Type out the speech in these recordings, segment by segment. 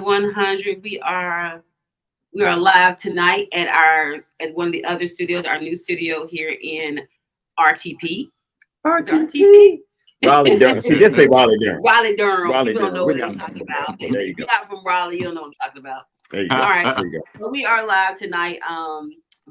100. We are live tonight at one of the other studios, our new studio here in RTP. RTP. Raleigh Durham. She did say Raleigh Durham. Raleigh Durham. Raleigh You don't know Durham. what I'm talking about. There you If you're go. not from Raleigh, you don't know what I'm talking about. There you go. All right. There you go. So we are live tonight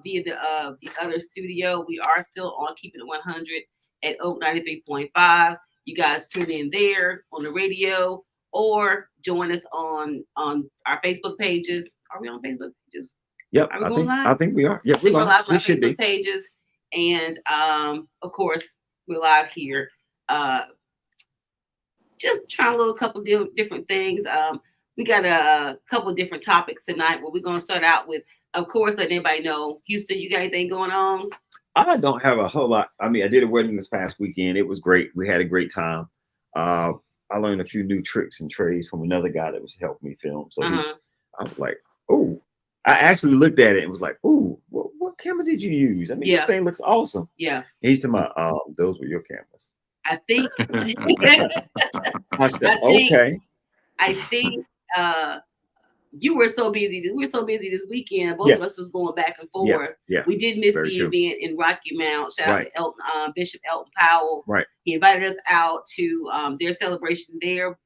via the other studio. We are still on Keeping It 100 at Oak 93.5. You guys tune in there on the radio or join us on our Facebook pages. Are we on Facebook pages? Yep. Are we going live? I think we are. Yep, we're live. On We our should Facebook be. pages. And of course, we're live here. Just trying a little couple different things. We got a couple different topics tonight. Well, we're going to start out with, of course, letting everybody know, Houston, you got anything going on? I don't have a whole lot. I mean, I did a wedding this past weekend. It was great. We had a great time. I learned a few new tricks and trades from another guy that was helping me film. So I was like, oh, I actually looked at it and was like, oh, what camera did you use? I mean, this thing looks awesome. Yeah. He's talking about, those were your cameras. I think. I said, okay. I think you were so busy. We were so busy this weekend. Both of us was going back and forth. Yeah. We did miss the event in Rocky Mount. Shout out to Elton, Bishop Elton Powell. Right. He invited us out to their celebration there,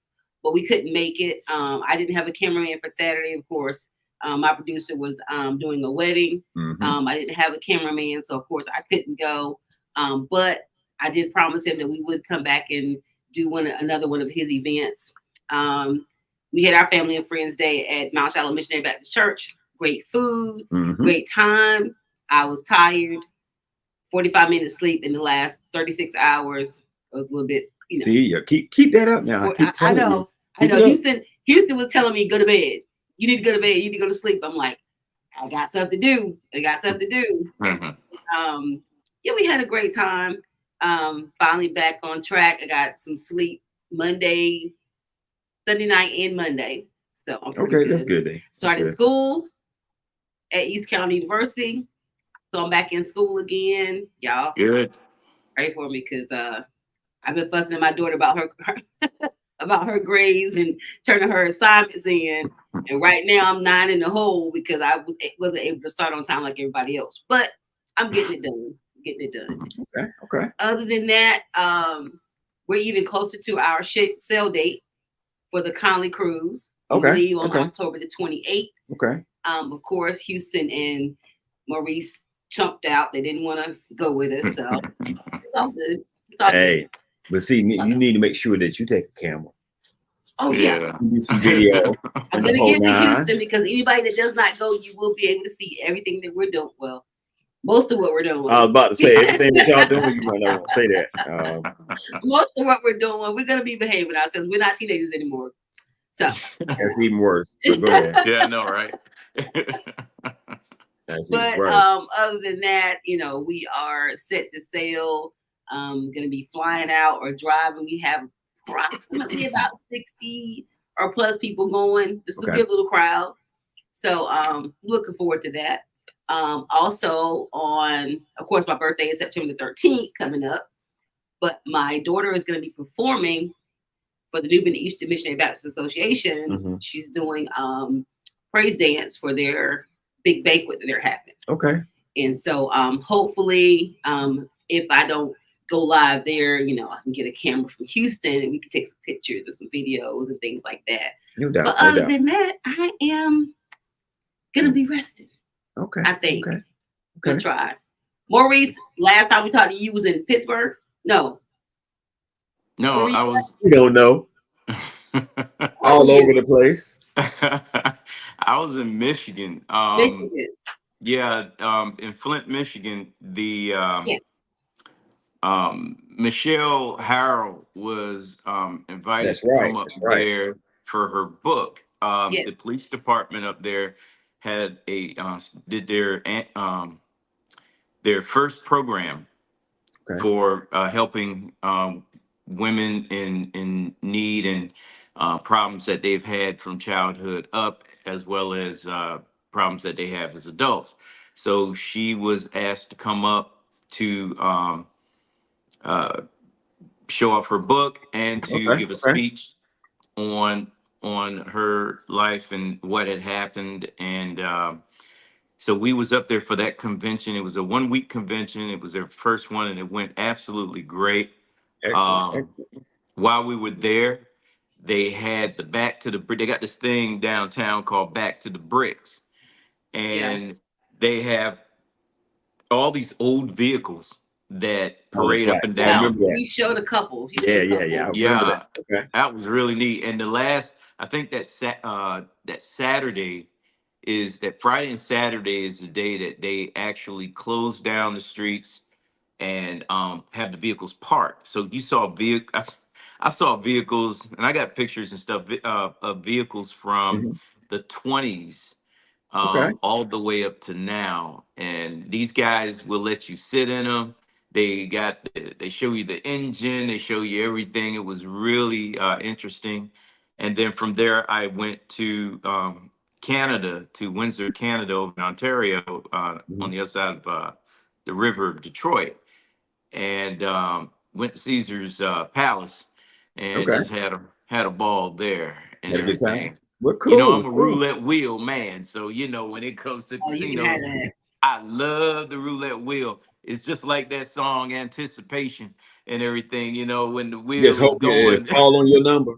but we couldn't make it. I didn't have a cameraman for Saturday, of course. My producer was doing a wedding. I didn't have a cameraman, so of course I couldn't go. But I did promise him that we would come back and do another one of his events. We had our family and friends day at Mount Shiloh Missionary Baptist Church. Great food, great time. I was tired. 45 minutes sleep in the last 36 hours. It was a little bit, See, keep that up now. I know. Houston was telling me, go to bed. You need to go to bed. You need to go to sleep. I'm like, I got something to do. Yeah, we had a great time. Finally back on track. I got some sleep Sunday night and Monday. So I'm pretty good. That's good. Started school at East County University. So I'm back in school again. Y'all. Good. Pray for me because I've been fussing at my daughter about her grades and turning her assignments in. And right now I'm 9 in the hole because I wasn't able to start on time like everybody else. But I'm getting it done. Okay. Other than that, we're even closer to our sale date for the Conley Cruise. We leave on October the 28th. Okay. Of course, Houston and Maurice chumped out. They didn't want to go with us, so it's all good. Hey, but see, you need to make sure that you take a camera. Oh yeah. Do some video. I'm gonna get to Houston because anybody that does not go, you will be able to see everything that we're doing. Well, most of what we're doing. I was about to say everything that y'all doing. You might not want to say that. Most of what we're doing, we're gonna be behaving ourselves. We're not teenagers anymore, so that's even worse. So go ahead. Yeah, I know, right? But other than that, we are set to sail. Gonna be flying out or driving. We have approximately about 60 or plus people going. This will be a little crowd. So looking forward to that. Also of course, my birthday is September the 13th coming up, but my daughter is going to be performing for the New Bend Eastern Missionary Baptist Association. She's doing praise dance for their big banquet that they're having. Okay. And so hopefully, if I don't go live there, I can get a camera from Houston and we can take some pictures and some videos and things like that. No doubt. But other than that, I am going to be resting. Okay. I think. Okay. Good try. Maurice, last time we talked to you was in Pittsburgh? No, I was. We don't know. All over the place. I was in Michigan. Michigan. Yeah, in Flint, Michigan. The Michelle Harrell was invited to come up there for her book. The police department up there had did their first program for helping women in need and problems that they've had from childhood up, as well as problems that they have as adults. So she was asked to come up to show off her book and to give a speech on on her life and what had happened. And so we was up there for that convention. It was a 1 week convention. It was their first one, and it went absolutely great. Excellent. Excellent. While we were there, they had the they got this thing downtown called Back to the Bricks. And they have all these old vehicles that parade up and I down. remember that. He showed a couple. Yeah. I remember that. Okay. That was really neat. And I think that Saturday is that Friday and Saturday is the day that they actually close down the streets and have the vehicles parked. So you saw I saw vehicles, and I got pictures and stuff of vehicles from the 20s all the way up to now. And these guys will let you sit in them. They show you the engine, they show you everything. It was really interesting. And then from there, I went to Canada, to Windsor, Canada, over in Ontario, on the other side of the river of Detroit, and went to Caesar's Palace and just had a ball there and had everything. A good time. Well, cool. You know, I'm a roulette wheel man, so you know when it comes to casinos, I love the roulette wheel. It's just like that song Anticipation and everything. You know, when the wheel just is going, fall on your number.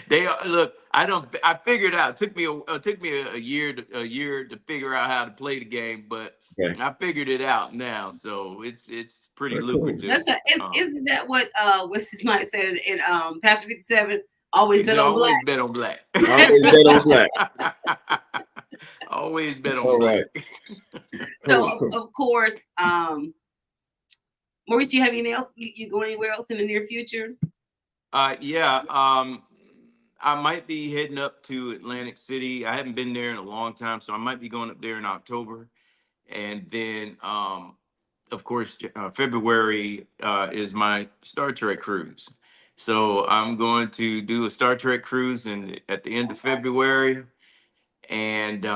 They are, look. I figured out. It took me a year to figure out how to play the game, but I figured it out now. So it's pretty lucrative. Cool. Isn't that what Wesley Snipes said in Pastor 57? Always bet on black. Always bet on black. Always bet on black. Always bet on black. So of course, Maurice, you have anything else? You go anywhere else in the near future? I might be heading up to Atlantic City. I haven't been there in a long time, so I might be going up there in October. And then, of course, February is my Star Trek cruise. So I'm going to do a Star Trek cruise at the end of February. And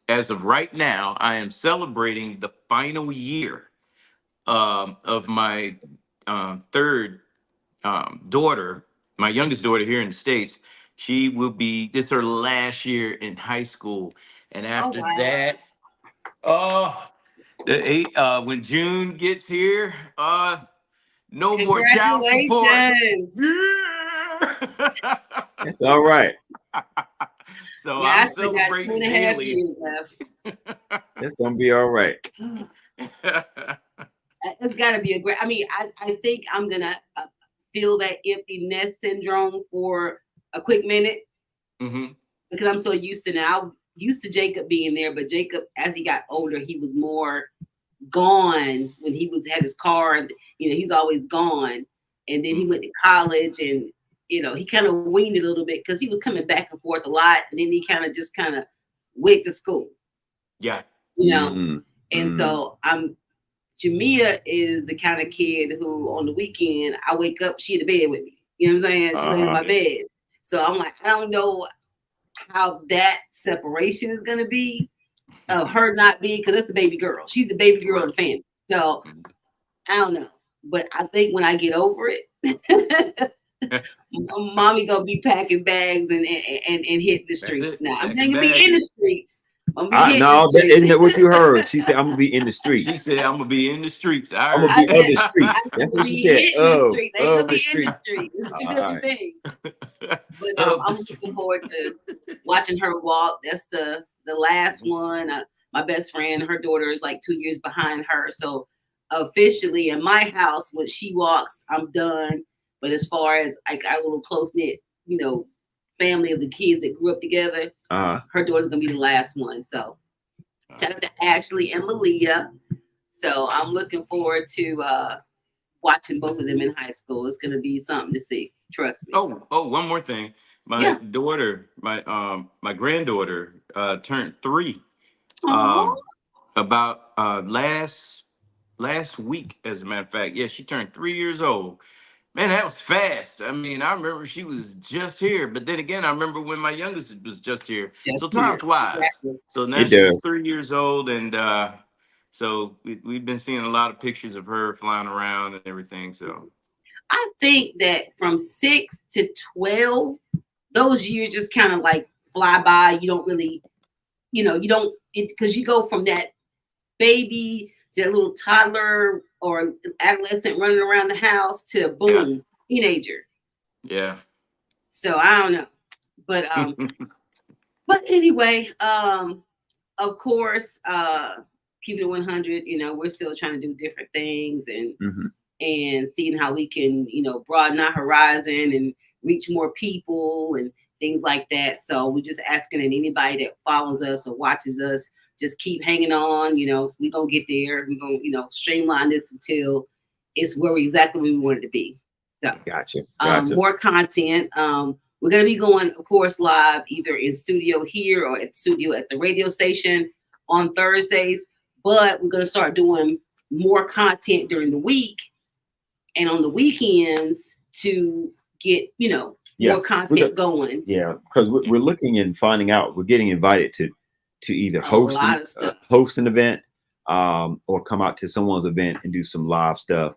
as of right now, I am celebrating the final year of my third daughter, my youngest daughter here in the States. She will be, this is her last year in high school. And after that, when June gets here, no more child support. Yeah. That's all right. So I'm celebrating daily. It's gonna be all right. It's gotta be a great. I mean, I think I'm gonna feel that empty nest syndrome for a quick minute because I'm so used to now. Used to Jacob being there, but Jacob, as he got older, he was more gone when he had his car, and you know he was always gone. And then he went to college, and you know he kind of weaned it a little bit because he was coming back and forth a lot, and then he kind of went to school. Yeah, you know. And so Jamia is the kind of kid who on the weekend I wake up, she in the bed with me. You know what I'm saying? Laying in my bed. So I'm like, I don't know how that separation is gonna be of her not being, because that's the baby girl. She's the baby girl of the family. So I don't know. But I think when I get over it, mommy gonna be packing bags and hit the streets now. I'm gonna be in the streets. No, isn't that what you heard? She said, I'm gonna be in the streets. She said, I'm gonna be in the streets. I'm gonna be on the streets. That's what she said. They gonna be in the streets. It's two different things. But I'm looking forward to watching her walk. That's the last one. My best friend, her daughter is like 2 years behind her. So officially in my house, when she walks, I'm done. But as far as I got a little close knit, you know, family of the kids that grew up together, her daughter's gonna be the last one. So shout out to Ashley and Malia. So I'm looking forward to watching both of them in high school. It's gonna be something to see. Trust me. Oh, one more thing. My daughter, my granddaughter, turned 3 about last week, as a matter of fact. Yeah, she turned 3 years old. Man, that was fast. I mean, I remember she was just here, but then again, I remember when my youngest was just here. So time flies. Exactly. So now she's 3 years old, and so we've been seeing a lot of pictures of her flying around and everything. So I think that from 6 to 12, those years just kind of like fly by. You don't really, you don't, because you go from that baby to that little toddler or adolescent running around the house to boom, teenager. Yeah. So I don't know. But but anyway, of course, keeping it 100, we're still trying to do different things and seeing how we can, broaden our horizon and reach more people and things like that. So we're just asking that anybody that follows us or watches us just keep hanging on. We're gonna get there. We're gonna, streamline this until it's exactly where we want it to be. So Gotcha. More content. We're going to be going, of course, live either in studio here or at studio at the radio station on Thursdays. But we're going to start doing more content during the week and on the weekends to get, more content going. Yeah, because we're looking and finding out. We're getting invited to either host an event or come out to someone's event and do some live stuff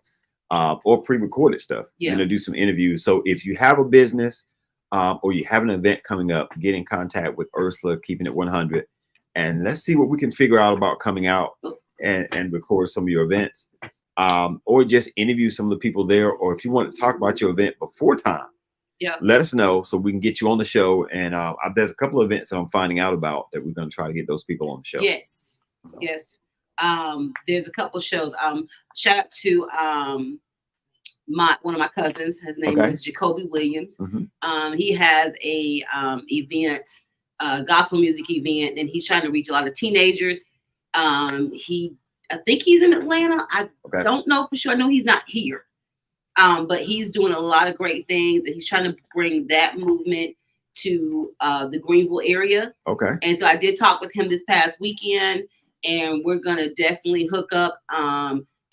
or pre-recorded stuff. Do some interviews. So if you have a business or you have an event coming up, get in contact with Ursula, Keeping It 100, and let's see what we can figure out about coming out and record some of your events, or just interview some of the people there. Or if you want to talk about your event before time, let us know so we can get you on the show. And there's a couple of events that I'm finding out about that we're going to try to get those people on the show. Yes. There's a couple of shows. Shout out to one of my cousins. His name is Jacoby Williams. He has a event, gospel music event, and he's trying to reach a lot of teenagers. I think he's in Atlanta. I don't know for sure. I know he's not here. But he's doing a lot of great things, and he's trying to bring that movement to the Greenville area. And so I did talk with him this past weekend, and we're gonna definitely hook up.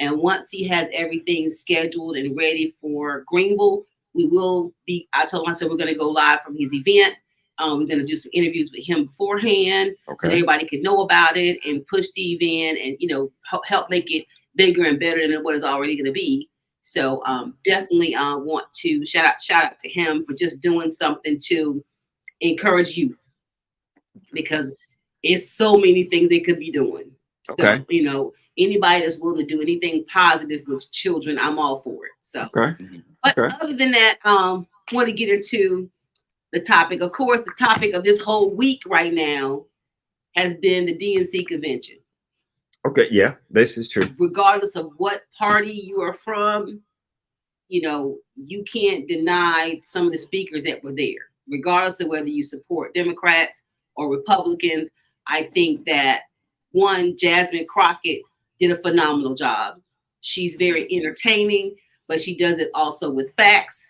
And once he has everything scheduled and ready for Greenville, we will be. I told him, I said, we're gonna go live from his event. We're gonna do some interviews with him beforehand, so everybody can know about it and push the event, and help make it bigger and better than what it's already gonna be. So definitely want to shout out to him for just doing something to encourage youth, because it's so many things they could be doing. So, anybody that's willing to do anything positive with children, I'm all for it. So, but other than that, want to get into the topic. Of course, the topic of this whole week right now has been the DNC convention. Yeah, this is true. Regardless of what party you are from, you can't deny some of the speakers that were there. Regardless of whether you support Democrats or Republicans, I think that Jasmine Crockett did a phenomenal job. She's very entertaining, but she does it also with facts.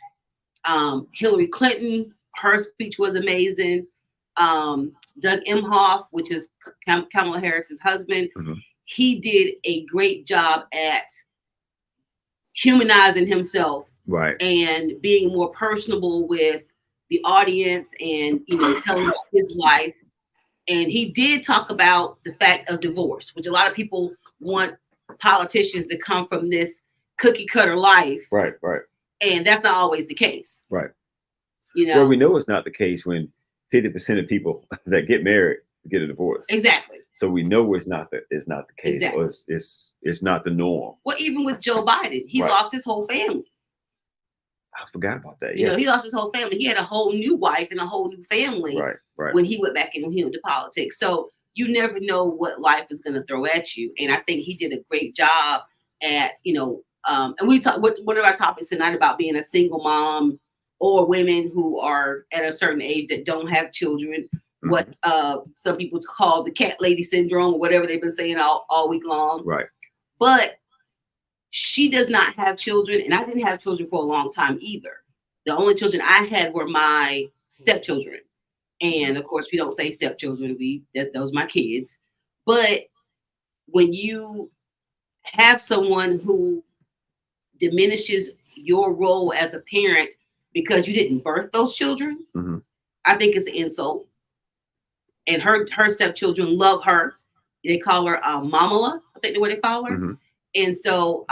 Hillary Clinton, her speech was amazing. Doug Emhoff, which is Kamala Harris's husband, he did a great job at humanizing himself, and being more personable with the audience, and telling about his life. And he did talk about the fact of divorce, which a lot of people want politicians to come from this cookie cutter life. Right. And that's not always the case. Well, we know it's not the case when 50% of people that get married get a divorce. Exactly. So we know it's not the case. Exactly. Or it's not the norm. Well, even with Joe Biden, he lost his whole family. I forgot about that. He lost his whole family. He had a whole new wife and a whole new family. Right. When he went back into politics. So you never know what life is going to throw at you. And I think he did a great job at, and we talk, one of our topics tonight about being a single mom or women who are at a certain age that don't have children, what some people call the cat lady syndrome, or whatever they've been saying all week long. Right. But she does not have children, and I didn't have children for a long time either. The only children I had were my stepchildren. And of course, we don't say stepchildren, those are my kids. But when you have someone who diminishes your role as a parent because you didn't birth those children, I think it's an insult. And her stepchildren love her. They call her Mamala, I think the way they call her. And so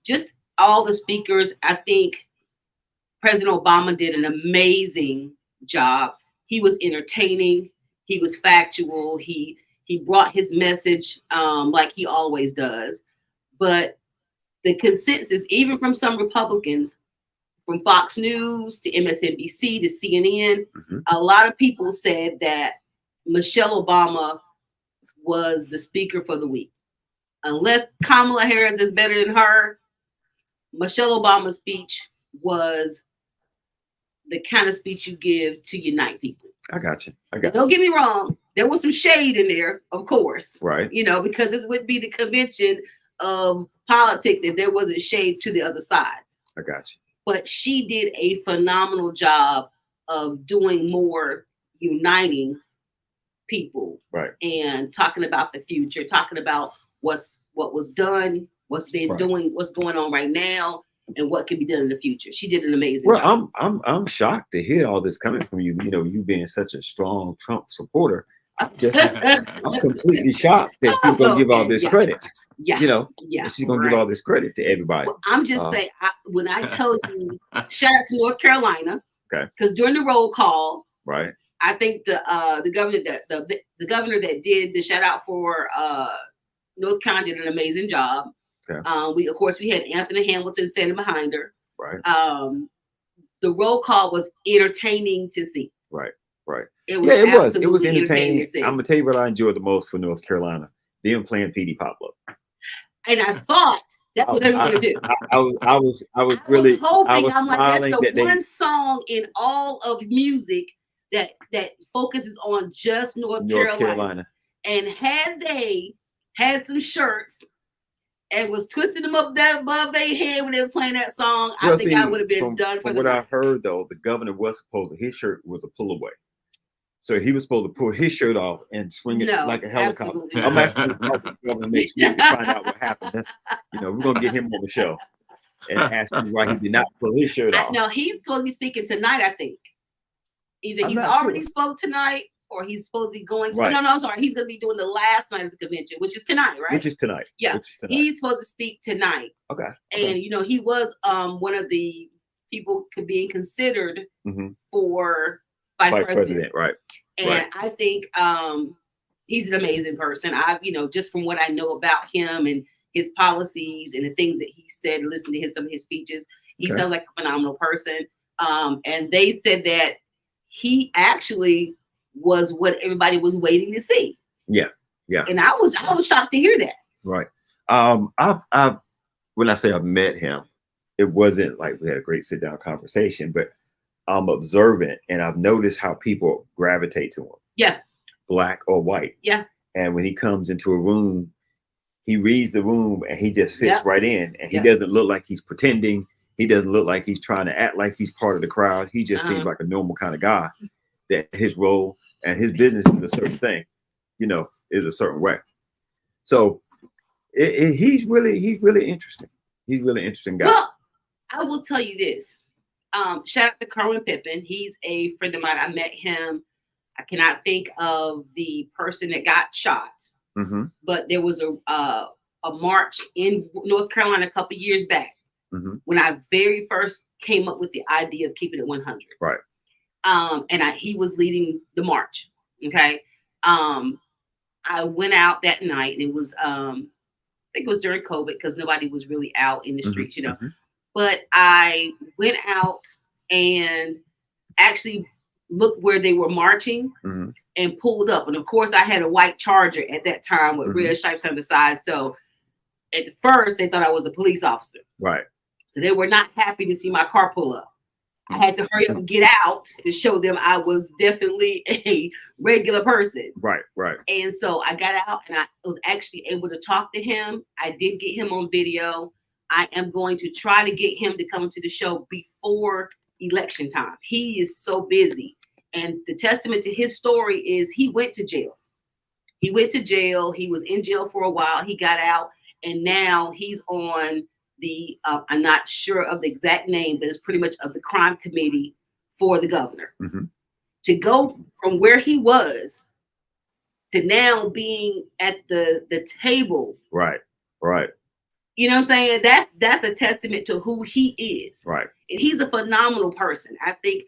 just all the speakers, I think President Obama did an amazing job. He was entertaining. He was factual. He brought his message like he always does. But the consensus, even from some Republicans, from Fox News to MSNBC to CNN, a lot of people said that Michelle Obama was the speaker for the week. Unless Kamala Harris is better than her, Michelle Obama's speech was the kind of speech you give to unite people. I got you. Don't get me wrong. There was some shade in there, of course. Right. You know, because it would be the convention of politics if there wasn't shade to the other side. I got you. But she did a phenomenal job of doing more uniting people. Right. And talking about the future, talking about what was done, what's been doing, what's going on right now, and what can be done in the future. She did an amazing job. I'm shocked to hear all this coming from you. You know, you being such a strong Trump supporter. I'm completely shocked that she's gonna give all this credit. Yeah. You know, she's gonna give all this credit to everybody. Well, I'm just saying, when I tell you, shout out to North Carolina. Okay. Because during the roll call, right, I think the governor that did the shout out for North Carolina did an amazing job. Okay. We had Anthony Hamilton standing behind her. Right. The roll call was entertaining to see. Right. It was entertaining. I'm gonna tell you what I enjoyed the most for North Carolina: them playing Petey Pablo. And I thought that's what they were gonna do. I was really hoping. I'm like, that's the one song in all of music that focuses on just North Carolina. And had they had some shirts and was twisting them up there above their head when they was playing that song, I think I would have been done for the night. I heard though, the governor was supposed to, his shirt was a pull away. So he was supposed to pull his shirt off and swing it like a helicopter. I'm actually talking to the governor next week to find out what happened. We're gonna get him on the show and ask him why he did not pull his shirt off. No, he's supposed to be speaking tonight, I think. Either he's already spoke tonight or he's supposed to be going to. Right. No, I'm sorry. He's going to be doing the last night of the convention, which is tonight, right? Which is tonight. Yeah. He's supposed to speak tonight. Okay. And, he was one of the people being considered for vice president. Right. And I think he's an amazing person. I've, just from what I know about him and his policies and the things that he said, listen to some of his speeches, he sounds like a phenomenal person. And they said that he actually was what everybody was waiting to see. Yeah. And I was shocked to hear that. Right. I've when I say I've met him, it wasn't like we had a great sit down conversation, but I'm observant and I've noticed how people gravitate to him. Yeah. Black or white. Yeah. And when he comes into a room, he reads the room and he just fits right in. And he doesn't look like he's pretending. He doesn't look like he's trying to act like he's part of the crowd. He just seems like a normal kind of guy that his role and his business is a certain thing, is a certain way. So he's really interesting. He's a really interesting guy. Well, I will tell you this. Shout out to Kerwin Pippin. He's a friend of mine. I met him. I cannot think of the person that got shot, but there was a march in North Carolina a couple years back when I very first came up with the idea of keeping it 100. Right. And he was leading the march. Okay. I went out that night and it was, I think it was during COVID because nobody was really out in the streets, but I went out and actually looked where they were marching and pulled up. And of course I had a white Charger at that time with red stripes on the side. So at first they thought I was a police officer. Right. So they were not happy to see my car pull up. I had to hurry up and get out to show them I was definitely a regular person. Right. And so I got out and I was actually able to talk to him. I did get him on video. I am going to try to get him to come to the show before election time. He is so busy. And the testament to his story is he went to jail. He was in jail for a while. He got out and now he's on the, I'm not sure of the exact name, but it's pretty much of the crime committee for the governor. To go from where he was to now being at the table. Right. You know what I'm saying? That's a testament to who he is. Right. And he's a phenomenal person. I think,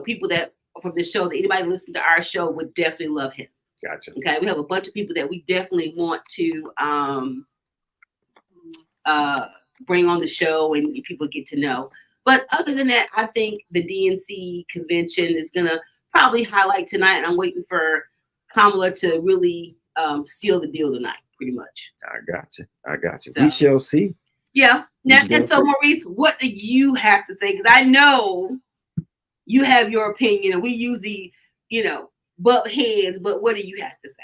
people that from the show, that anybody listen to our show would definitely love him. Gotcha. Okay. We have a bunch of people that we definitely want to bring on the show and people get to know. But other than that, I think the DNC convention is going to probably highlight tonight. And I'm waiting for Kamala to really seal the deal tonight, pretty much. I got you. So, we shall see. Yeah. Now, and so, Maurice, what do you have to say? Because I know you have your opinion, and we usually, butt heads. But what do you have to say?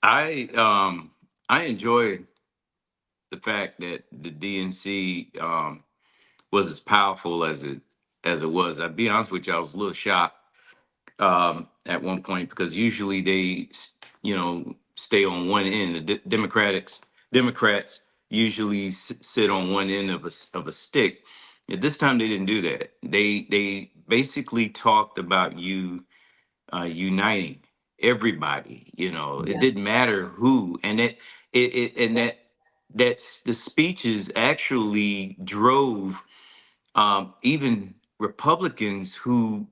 I enjoy the fact that the DNC was as powerful as it was. I'll be honest with you, I was a little shocked at one point, because usually they, stay on one end. The Democrats usually sit on one end of a stick. At this time, they didn't do that. They basically talked about uniting everybody. It didn't matter who, and that's the speeches actually drove even Republicans who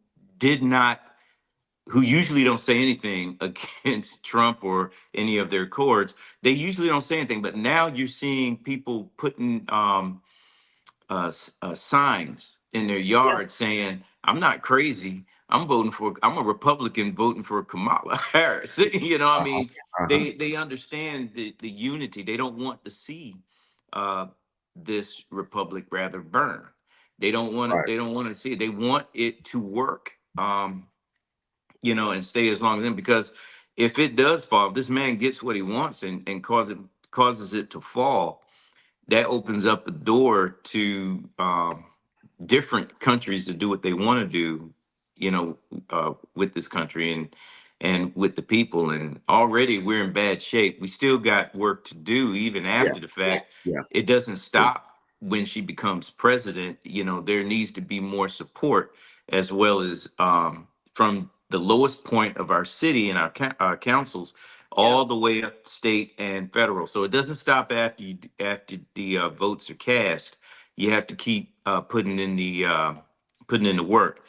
usually don't say anything against Trump or any of their cohorts. They usually don't say anything, but now you're seeing people putting signs in their yard saying, "I'm not crazy. I'm a Republican voting for Kamala Harris." I mean, they understand the unity. They don't want to see this republic rather burn. They don't want Right. They don't want to see it. They want it to work. And stay as long as them, because if it does fall, if this man gets what he wants and causes it to fall, that opens up the door to different countries to do what they want to do, with this country and with the people. And already we're in bad shape. We still got work to do, even after the fact. Yeah. It doesn't stop when she becomes president. There needs to be more support, as well as from the lowest point of our city and our councils all the way up state and federal. So it doesn't stop after the votes are cast. You have to keep putting in the work,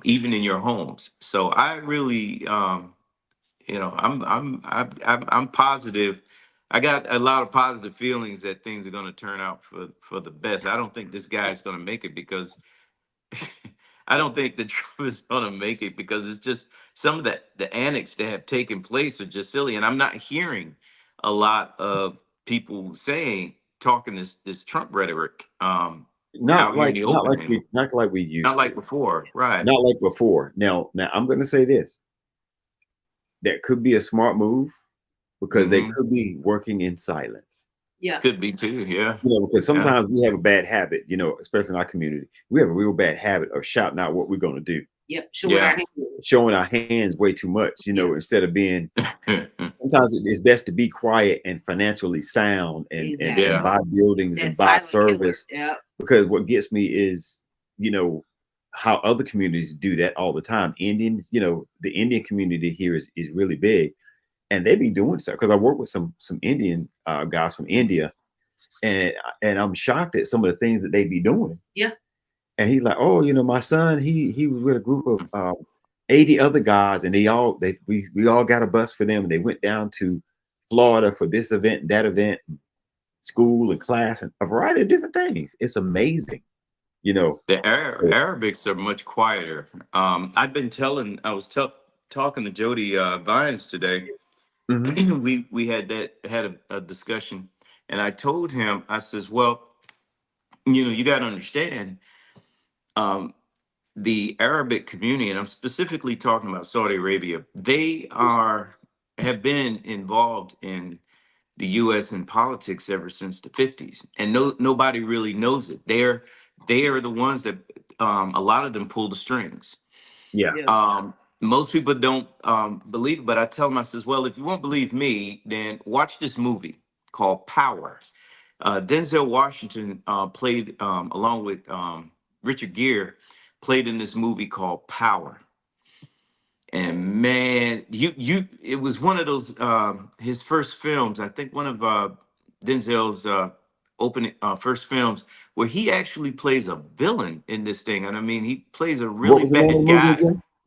even in your homes. So I really, I'm positive. I got a lot of positive feelings that things are going to turn out for the best. I don't think this guy is going to make it, because I don't think that Trump is going to make it, because it's just some of the annex that have taken place are just silly. And I'm not hearing a lot of people talking this Trump rhetoric. Not like we used not like before, right? Not like before. Now I'm going to say this. That could be a smart move, because they could be working in silence. Yeah, could be too. Yeah, because sometimes we have a bad habit, especially in our community. We have a real bad habit of shouting out what we're going to do. Yep, showing our hands way too much. Instead of being. Sometimes it's best to be quiet and financially sound and buy buildings and buy service. Yeah. Because what gets me is, how other communities do that all the time. Indian, the Indian community here is really big, and they be doing stuff. Because I work with some Indian guys from India, and I'm shocked at some of the things that they be doing. Yeah. And he's like, "Oh, my son, he was with a group of 80 other guys, and we all got a bus for them, and they went down to Florida for this event and that event, school and class, and a variety of different things. It's amazing." The Arabics are much quieter. I was talking to Jody Vines today. Mm-hmm. we had a discussion, and I told him, I says, well, you got to understand, the Arabic community, and I'm specifically talking about Saudi Arabia, they have been involved in the U.S. in politics ever since the 50s, and nobody really knows it. They are the ones that a lot of them pull the strings. Yeah. Most people don't believe it, but I tell them, I says, well, if you won't believe me, then watch this movie called Power. Denzel Washington played along with Richard Gere, played in this movie called Power. And man, it was one of those his first films. I think one of Denzel's opening first films where he actually plays a villain in this thing, and I mean he plays a really bad guy.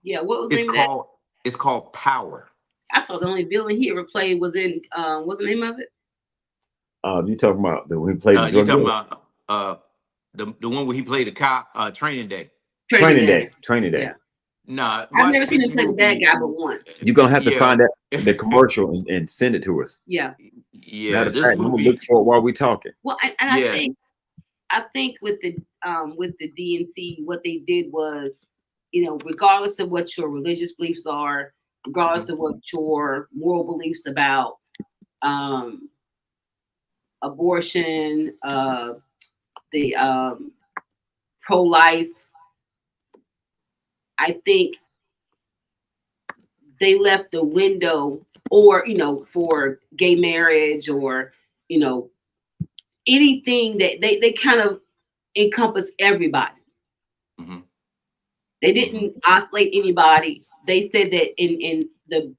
Yeah, what was the name of that? It's called Power. I thought the only villain he ever played was in what's the name of it? You talking about when he played the you talking about the one where he played a cop, Training Day. Training Day. Yeah. Nah, I've never seen him play the bad guy but once. You're gonna have to find that the commercial and send it to us. Yeah. Yeah. This movie, I'm gonna look for it while we talking. Well, I think with the DNC, what they did was, you know, regardless of what your religious beliefs are, regardless of what your moral beliefs about abortion, the pro-life, I think they left the window, or, you know, for gay marriage, or, you know, anything that they kind of encompass everybody. Mm-hmm. They didn't isolate anybody. They said that in the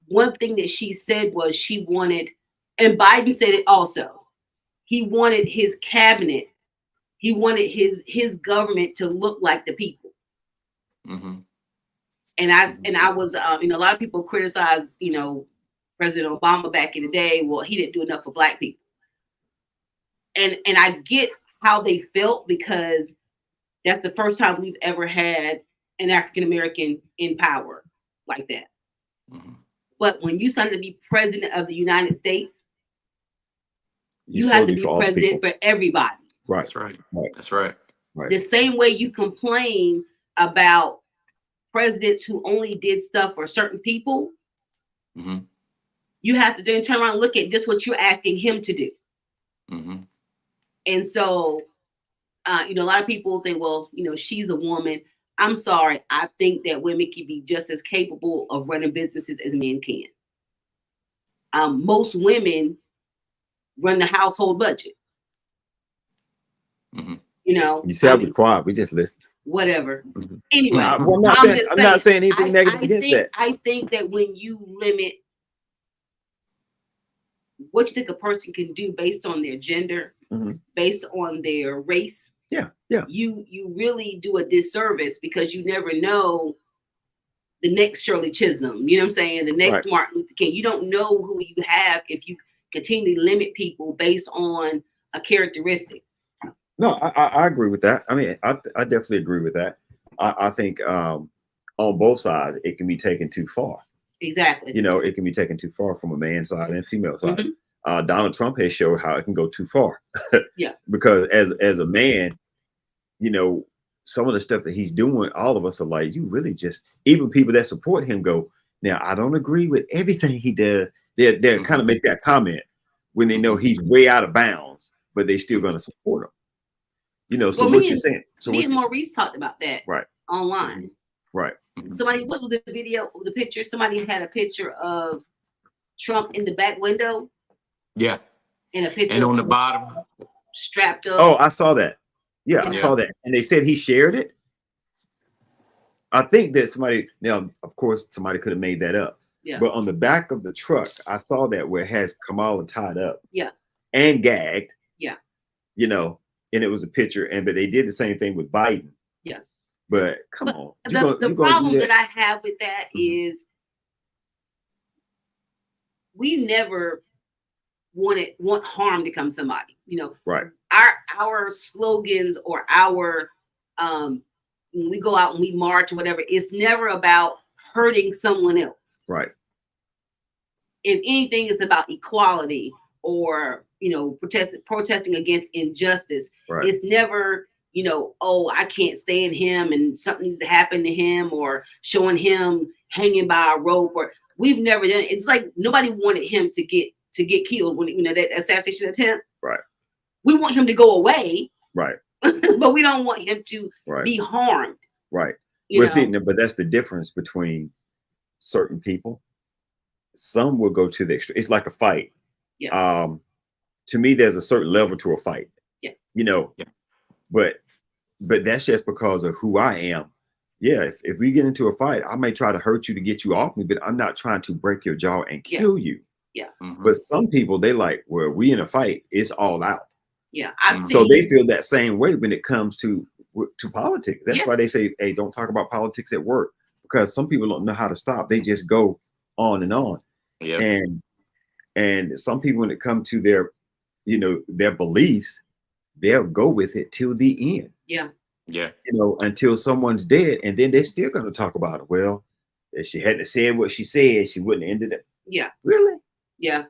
one thing that she said was she wanted, and Biden said it also, he wanted his cabinet, he wanted his government to look like the people. Mm-hmm. And I was, you know, a lot of people criticize, you know, President Obama back in the day. Well, he didn't do enough for Black people. And I get how they felt, because that's the first time we've ever had an African American in power like that. Mm-hmm. But when you started to be president of the United States, you have to be president for everybody. Right. That's right. That's right. The same way you complain about presidents who only did stuff for certain people, mm-hmm. you have to then turn around and look at just what you're asking him to do. Mm-hmm. And so, you know, a lot of people think, well, you know, she's a woman. I'm sorry. I think that women can be just as capable of running businesses as men can. Most women run the household budget. Mm-hmm. You know, you said be quiet. We just listened. Whatever. Mm-hmm. Anyway, well, I'm not saying anything negative against that. I think that when you limit what you think a person can do based on their gender, mm-hmm. based on their race, you really do a disservice, because you never know the next Shirley Chisholm. You know what I'm saying? The next Martin Luther King. You don't know who you have if you continually limit people based on a characteristic. No, I agree with that. I mean, I definitely agree with that. I think on both sides, it can be taken too far. Exactly. You know, it can be taken too far from a man's side and female side. Mm-hmm. Donald Trump has showed how it can go too far. Yeah. Because as a man, you know, some of the stuff that he's doing, all of us are like, you really just, even people that support him go, now, I don't agree with everything he does. They'll mm-hmm. kind of make that comment when they know he's way out of bounds, but they still going to support him. You know, so what you're saying. So me and Maurice talked about that online. Right. Somebody, what was the video, the picture? Somebody had a picture of Trump in the back window. Yeah. And a picture. And on the bottom. Strapped up. Oh, I saw that. Yeah, I saw that. And they said he shared it. I think that somebody, now, of course, somebody could have made that up. Yeah. But on the back of the truck, I saw that where it has Kamala tied up. Yeah. And gagged. Yeah. You know, and it was a picture. But they did the same thing with Biden. Yeah. But come on. The problem that I have with that is we never want harm to come to somebody. You know, right. Our slogans or our when we go out and we march or whatever, it's never about hurting someone else. Right. If anything, it's about equality or, you know, protesting against injustice. Right. It's never, you know, oh, I can't stand him and something needs to happen to him, or showing him hanging by a rope, or we've never done it. It's like nobody wanted him to get killed when, you know, that assassination attempt. Right. We want him to go away. Right. But we don't want him to be harmed. Right. But that's the difference between certain people. Some will go to the extreme. It's like a fight. Yeah. To me, there's a certain level to a fight. Yeah. You know. Yeah. But that's just because of who I am. Yeah. If we get into a fight, I may try to hurt you to get you off me, but I'm not trying to break your jaw and kill you. Yeah. But some people, they like, well, we in a fight, it's all out. Yeah. I've seen. So they feel that same way when it comes to politics. That's Yeah. why they say, hey, don't talk about politics at work, because some people don't know how to stop. They just go on and on. Yeah. And some people, when it comes to their, you know, their beliefs, they'll go with it till the end. Yeah. Yeah. You know, until someone's dead, and then they're still going to talk about it. Well, if she hadn't said what she said, she wouldn't have ended it. Yeah. Really? Yeah.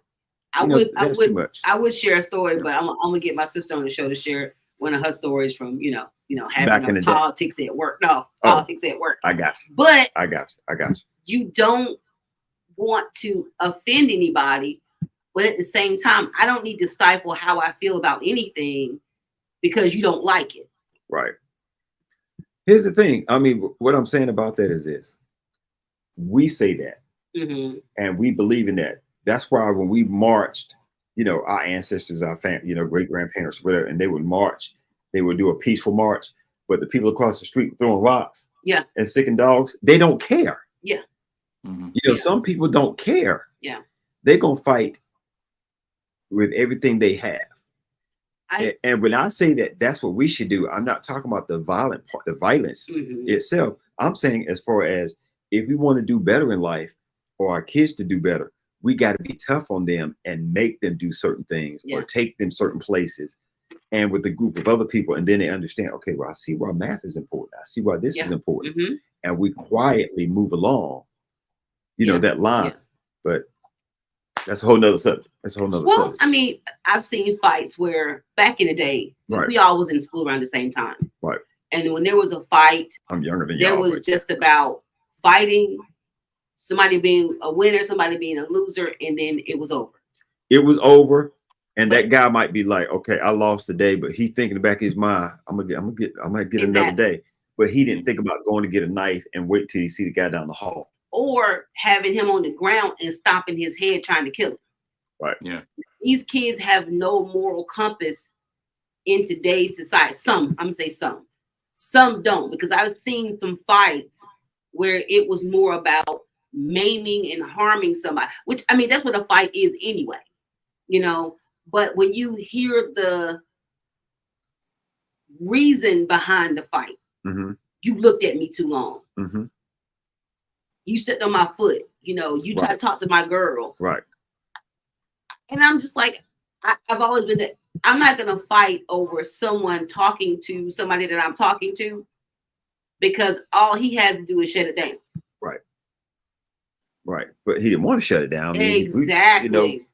That's too much. I would share a story, but I'm gonna get my sister on the show to share one of her stories from, you know, Back having in the day. politics at work. No, politics at work. I got you. But I got you. you don't want to offend anybody, but at the same time, I don't need to stifle how I feel about anything because you don't like it. Right. Here's the thing. I mean, what I'm saying about that is this. We say that, and we believe in that. That's why when we marched, you know, our ancestors, our family, you know, great grandparents, whatever, and they would march, they would do a peaceful march, but the people across the street throwing rocks, and sicking dogs, they don't care. Yeah. You know, some people don't care. Yeah. They're gonna fight with everything they have. And when I say that, that's what we should do. I'm not talking about the violent part, the violence itself. I'm saying, as far as if we want to do better in life, or our kids to do better, we got to be tough on them and make them do certain things, or take them certain places, and with a group of other people, and then they understand, okay, well, I see why math is important. I see why this is important. And we quietly move along, you know, that line. But that's a whole nother subject. Well, I mean, I've seen fights where back in the day, we all was in school around the same time. Right. And when there was a fight, I'm younger than you. There was just about fighting, somebody being a winner, somebody being a loser, and then it was over. It was over, and that guy might be like, okay, I lost today, but he's thinking in the back of his mind, I might get another day. But he didn't think about going to get a knife and wait till you see the guy down the hall. Or having him on the ground and stopping his head trying to kill him. Right. Yeah. These kids have no moral compass in today's society. I'm gonna say some. Some don't, because I've seen some fights where it was more about maiming and harming somebody, which, I mean, that's what a fight is anyway, you know. But when you hear the reason behind the fight, you looked at me too long. You stepped on my foot, you know, you tried to talk to my girl. Right. And I'm just like, I've always been that I'm not going to fight over someone talking to somebody that I'm talking to, because all he has to do is shut it down. Right. Right. But he didn't want to shut it down. Exactly. You know,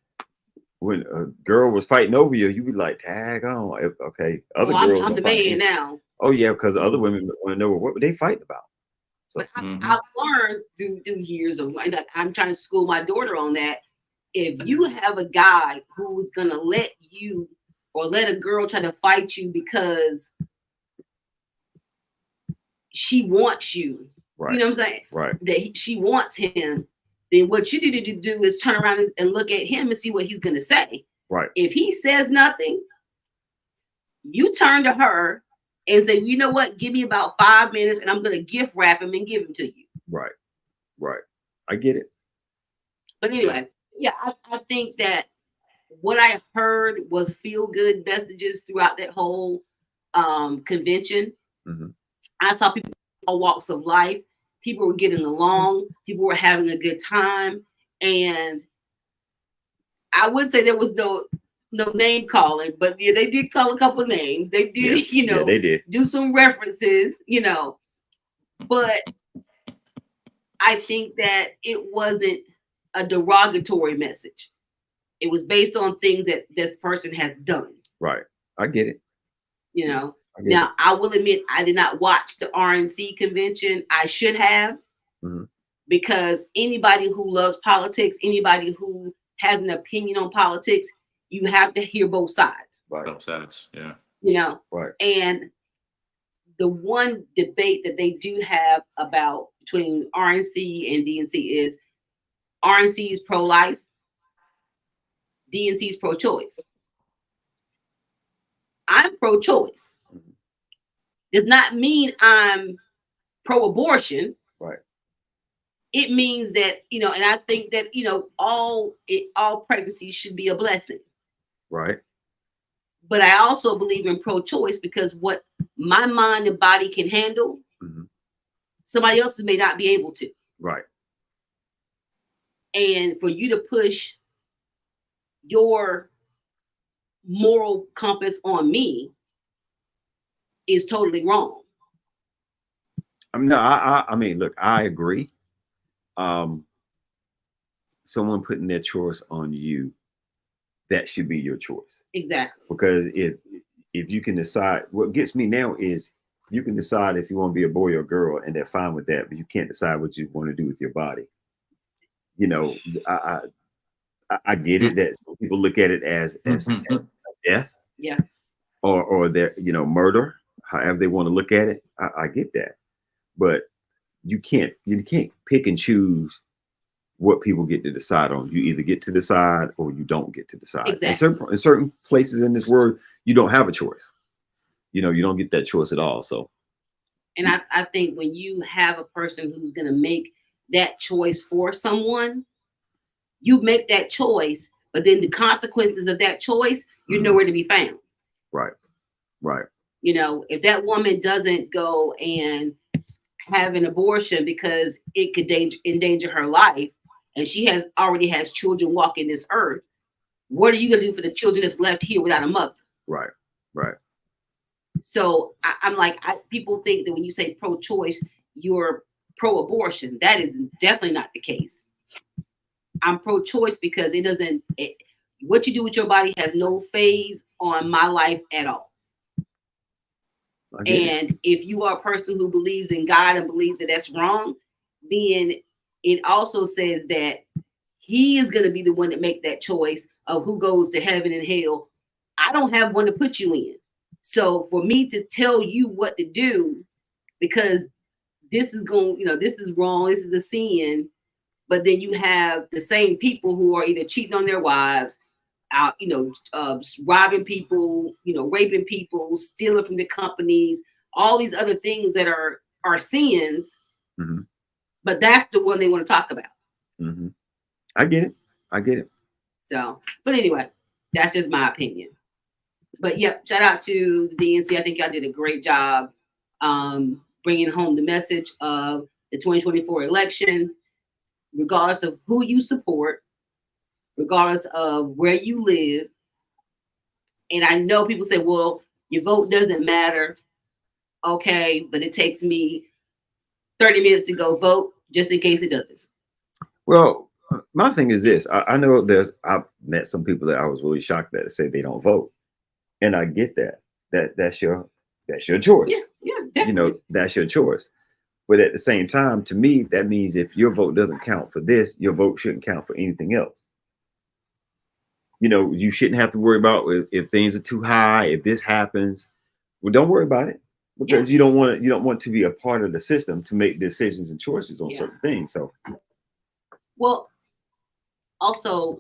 when a girl was fighting over you, you'd be like, tag on. Okay. Other girls. I'm the man now. Oh, yeah. Because other women want to know what were they fighting about. So, but I've learned through years of, like, I'm trying to school my daughter on that. If you have a guy who's going to let you, or let a girl try to fight you because she wants you, right. You know what I'm saying? Right. That she wants him, then what you need to do is turn around and look at him and see what he's going to say. Right. If he says nothing, you turn to her and say, you know what? Give me about 5 minutes and I'm going to gift wrap him and give him to you. Right. Right. I get it. But anyway, yeah, I think that what I heard was feel good messages throughout that whole convention. I saw people from all walks of life. People were getting along. People were having a good time. And I would say there was no name calling, but yeah, they did call a couple names. They did, you know, they did do some references, you know. But I think that it wasn't a derogatory message. It was based on things that this person has done. Right. I get it. You know. Now, I will admit, I did not watch the RNC convention. I should have, because anybody who loves politics, anybody who has an opinion on politics, you have to hear both sides. Right. Both sides, yeah. You know. Right. And the one debate that they do have about between RNC and DNC is RNC is pro-life, DNC is pro-choice. I'm pro-choice. Does not mean I'm pro-abortion. Right. it means that, and I think that, all pregnancies should be a blessing. Right. But I also believe in pro-choice because what my mind and body can handle, somebody else may not be able to. Right. And for you to push your moral compass on me is totally wrong. I mean, look, I agree. Someone putting their choice on you, that should be your choice. Exactly. Because if you can decide, what gets me now is you can decide if you want to be a boy or a girl, and they're fine with that, but you can't decide what you want to do with your body. I get it that some people look at it as death, or their murder, however they want to look at it. I get that, but you can't pick and choose what people get to decide on. You either get to decide or you don't get to decide. Exactly. In certain places in this world, you don't have a choice. You don't get that choice at all. So, and I think when you have a person who's going to make that choice for someone, you make that choice, but then the consequences of that choice, you're nowhere to be found. Right. If that woman doesn't go and have an abortion because it could endanger her life, and she already has children walking this earth, what are you going to do for the children that's left here without a mother? Right. So I'm like, people think that when you say pro-choice, you're pro-abortion. That is definitely not the case. I'm pro-choice because what you do with your body has no phase on my life at all. And if you are a person who believes in God and believes that that's wrong, then it also says that he is going to be the one that make that choice of who goes to heaven and hell. I don't have one to put you in. So for me to tell you what to do, because this is this is wrong, this is a sin, but then you have the same people who are either cheating on their wives, out, robbing people, raping people, stealing from the companies, all these other things that are sins. But that's the one they want to talk about. I get it. So, but anyway, that's just my opinion. But yep, shout out to the DNC. I think y'all did a great job bringing home the message of the 2024 election, regardless of who you support, regardless of where you live. And I know people say, well, your vote doesn't matter. Okay, but it takes me 30 minutes to go vote just in case it does. Well, my thing is this. I know I've met some people that I was really shocked at say they don't vote. And I get that. That's your choice. Yeah, definitely. That's your choice. But at the same time, to me, that means if your vote doesn't count for this, your vote shouldn't count for anything else. You shouldn't have to worry about if things are too high, if this happens. Well, don't worry about it, because you don't want to be a part of the system to make decisions and choices on certain things. So, well, also,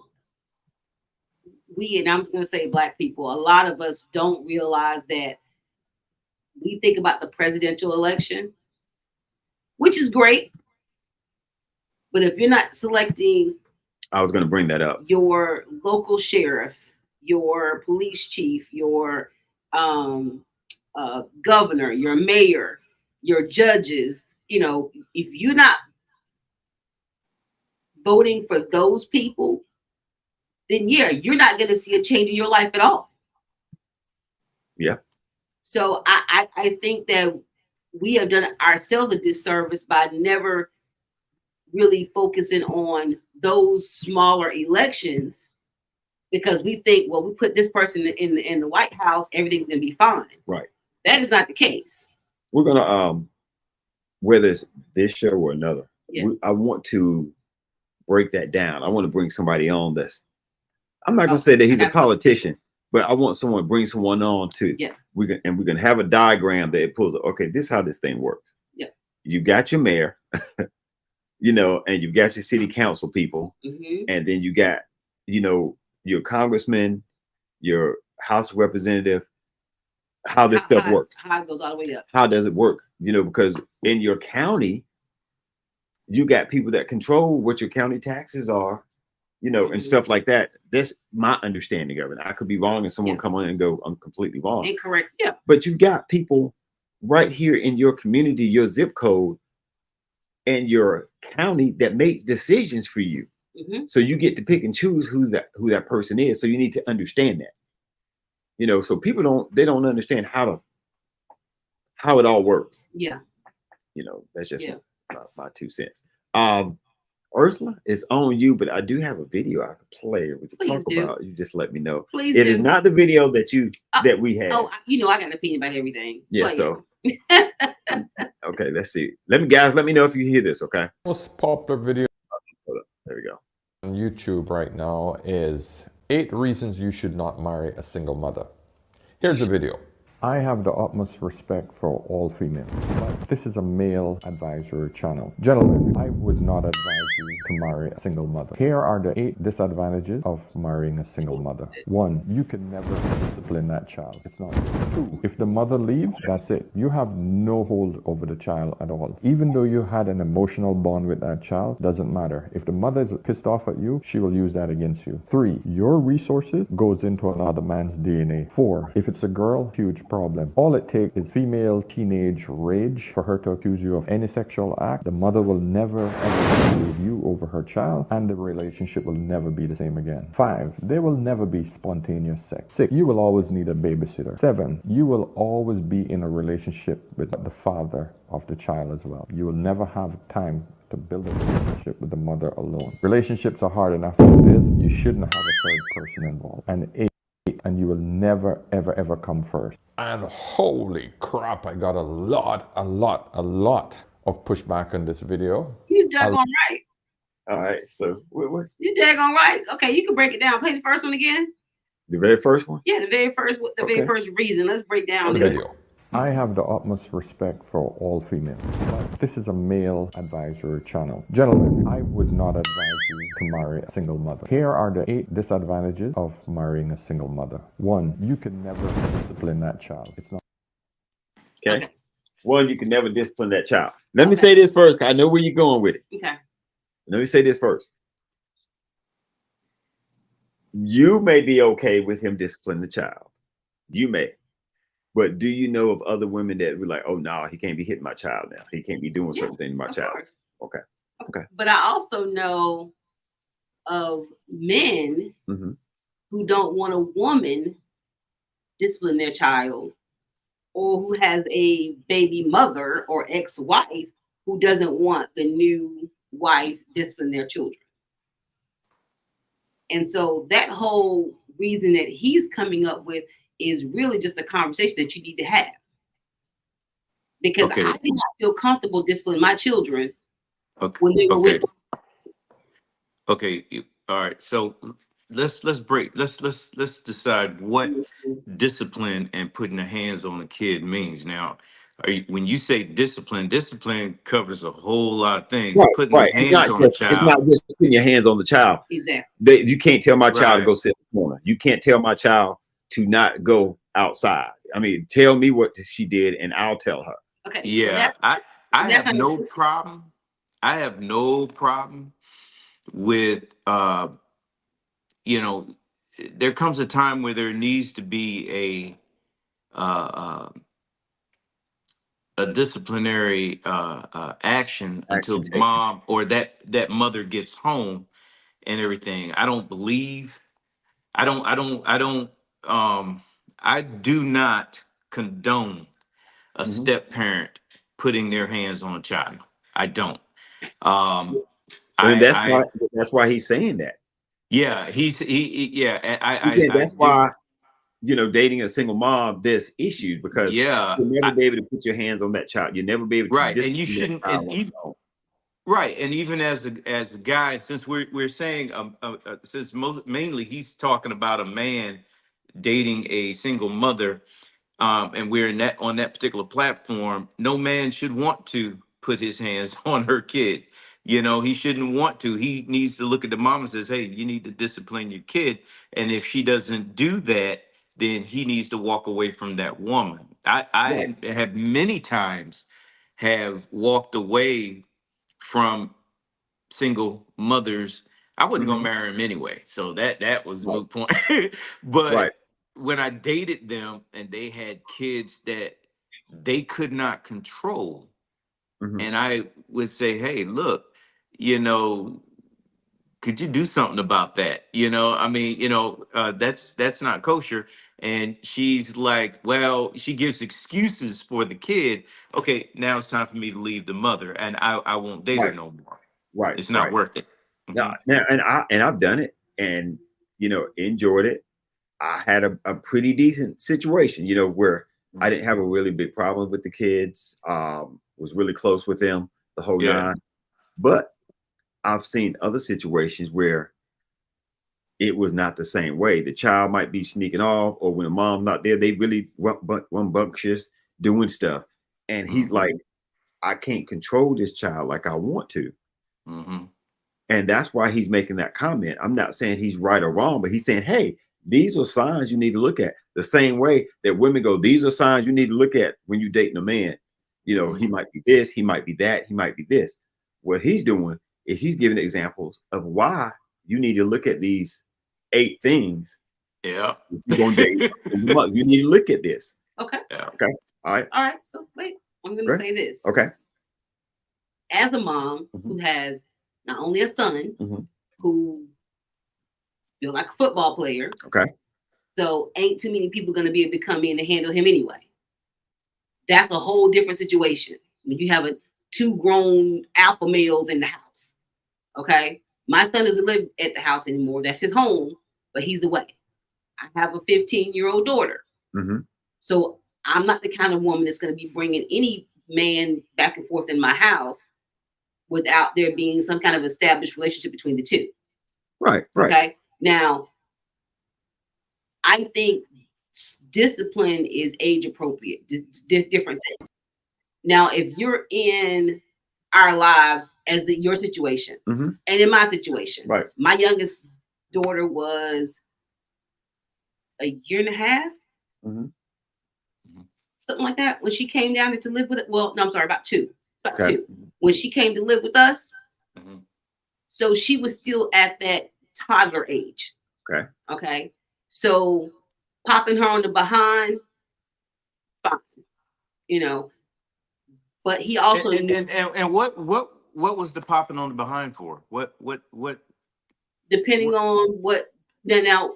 and I'm going to say Black people, a lot of us don't realize that we think about the presidential election, which is great. But if you're not selecting, I was going to bring that up, your local sheriff, your police chief, your governor, your mayor, your judges, if you're not voting for those people, then you're not going to see a change in your life at all. Yeah. So I think that we have done ourselves a disservice by never really focusing on those smaller elections, because we think, well, we put this person in the White House, everything's going to be fine. Right. That is not the case. We're going to, whether it's this show or another, I want to break that down. I want to bring somebody on I'm not going to say that he's a politician, but I want someone to bring someone on to, we can have a diagram that it pulls, okay, this is how this thing works. Yeah. You got your mayor, and you've got your city council people, and then you got, your congressman, your House of Representative, how this stuff works. How it goes all the way up. How does it work? Because in your county, you got people that control what your county taxes are, you know, and stuff like that. That's my understanding of it. I could be wrong, and someone come on and go, I'm completely wrong. Incorrect. Yeah. But you've got people right here in your community, your zip code, and your county that makes decisions for you. So you get to pick and choose who that person is. So you need to understand that. You know, so people don't understand how it all works. Yeah. You know, that's just my 2 cents. Ursula, it's on you, but I do have a video I could play we could talk about. You just let me know. Please It is not the video that we had. Oh, you know, I got an opinion about everything. Yes, so. Okay, let's see. Let me know if you hear this, okay? Most popular video there we go. On YouTube right now is 8 reasons you should not marry a single mother. Here's a video. I have the utmost respect for all females, but this is a male advisory channel. Gentlemen, I would not advise you to marry a single mother. Here are the 8 disadvantages of marrying a single mother. 1, you can never discipline that child. It's not. 2, if the mother leaves, that's it. You have no hold over the child at all. Even though you had an emotional bond with that child, doesn't matter. If the mother is pissed off at you, she will use that against you. 3, your resources goes into another man's DNA. 4, if it's a girl, huge problem. All it takes is female teenage rage for her to accuse you of any sexual act. The mother will never ever believe you over her child, and the relationship will never be the same again. 5, there will never be spontaneous sex. 6, you will always need a babysitter. 7, you will always be in a relationship with the father of the child as well. You will never have time to build a relationship with the mother alone. Relationships are hard enough as it is. You shouldn't have a third person involved. And 8, and you will never, ever, ever come first. And holy crap, I got a lot of pushback on this video. You daggone right. All right, so what? You daggone right. Okay, you can break it down. Play the first one again. The very first one? Yeah, the very first reason. Let's break down the video. I have the utmost respect for all females, but this is a male advisory channel. Gentlemen, I would not advise you to marry a single mother. Here are the 8 disadvantages of marrying a single mother. 1, you can never discipline that child. It's not. Okay. 1, you can never discipline that child. Let me say this first, 'cause I know where you're going with it. Okay. Let me say this first. You may be okay with him disciplining the child. You may. But do you know of other women that were like, oh, no, he can't be hitting my child now. He can't be doing certain things to my child. Course. Okay. Okay. But I also know of men who don't want a woman discipline their child, or who has a baby mother or ex-wife who doesn't want the new wife discipline their children. And so that whole reason that he's coming up with is really just a conversation that you need to have. Because I did not feel comfortable disciplining my children when they were with them. Okay. All right. So let's decide what discipline and putting the hands on a kid means. Now, when you say discipline covers a whole lot of things. Right, putting hands on a child. It's not just putting your hands on the child. Exactly. You can't tell my child to go sit in the corner. You can't tell my child to not go outside. I mean, tell me what she did and I'll tell her. Okay. Yeah, I have no problem. I have no problem with you know, there comes a time where there needs to be a disciplinary action until mom or that mother gets home and everything. I do not condone a step parent putting their hands on a child. I don't. That's why he's saying that. Yeah, that's why, you know, dating a single mom, there's issues because you'll never be able to put your hands on that child. You'll never be able to. Right, and you shouldn't. And even, right, and even as a guy, since we're saying since mainly he's talking about a man dating a single mother, and we're on that particular platform, no man should want to put his hands on her kid. You know, he shouldn't want to. He needs to look at the mom and says, hey, you need to discipline your kid. And if she doesn't do that, then he needs to walk away from that woman. I have many times have walked away from single mothers, I wasn't gonna Mhm. marry them anyway. So that was a Right. moot point. But Right. when I dated them and they had kids that they could not control, Mhm. and I would say, hey, look, you know, could you do something about that? You know, I mean, that's not kosher. And she's like, well, she gives excuses for the kid. Okay, now it's time for me to leave the mother, and I won't date her Right. no more. Right. It's not Right. worth it. Now, Mhm. now, and I've done it, and enjoyed it. I had a pretty decent situation, where I didn't have a really big problem with the kids. Was really close with them the whole Yeah. nine. But I've seen other situations where it was not the same way. The child might be sneaking off, or when the mom's not there, they really rambunctious doing stuff. And he's Mhm. like, I can't control this child like I want to. Mhm. And that's why he's making that comment. I'm not saying he's right or wrong, but he's saying, hey, these are signs you need to look at. The same way that women go, these are signs you need to look at when you're dating a man. He Mhm. might be this, he might be that, he might be this. What he's doing is he's giving examples of why you need to look at these 8 things. Yeah. If you're going to date a month, you need to look at this. Okay. Yeah. Okay. All right. All right. So wait, I'm going Go to ahead. say this. Okay. As a mom who has not only a son Mhm. who feel like a football player, Okay. so ain't too many people going to be able to come in and handle him anyway. That's a whole different situation when you have 2 grown alpha males in the house. Okay. My son doesn't live at the house anymore. That's his home, but he's away. I have a 15-year-old daughter. Mhm. So I'm not the kind of woman that's going to be bringing any man back and forth in my house without there being some kind of established relationship between the two. Right. Right. Okay. Now, I think discipline is age appropriate, different things. Now, if you're in our lives as your situation, Mhm. and in my situation, Right. my youngest daughter was a year and a half, Mhm. something like that, when she came down to live with it. Well, no, I'm sorry, about 2. About Okay. 2. When she came to live with us, Mhm. so she was still at that toddler age. Okay. Okay. So popping her on the behind, fine, But he also And what was the popping on the behind for? What depending on what now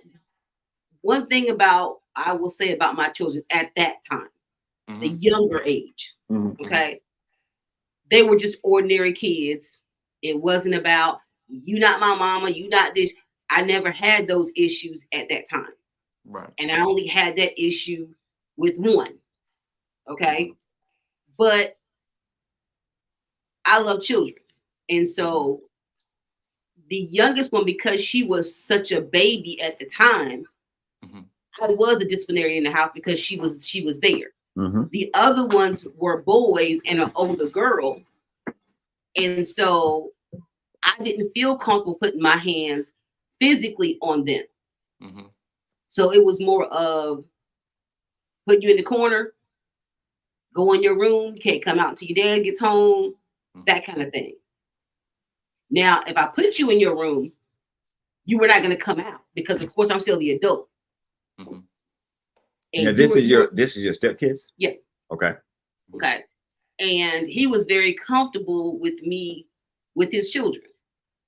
one thing about I will say about my children at that time, the Mhm. younger age, Mhm. okay, they were just ordinary kids. It wasn't about you not my mama, you not this. I never had those issues at that time. Right. And I only had that issue with one. Okay. But I love children. And so the youngest one, because she was such a baby at the time, Mhm. I was a disciplinary in the house because she was there. Mhm. The other ones were boys and an older girl. And so I didn't feel comfortable putting my hands physically on them. Mhm. So it was more of put you in the corner, go in your room, can't come out until your dad gets home, that kind of thing. Now, if I put you in your room, you were not going to come out because, of course, I'm still the adult. Mhm. And Now this is your stepkids? Yeah. Okay. Okay. And he was very comfortable with me with his children.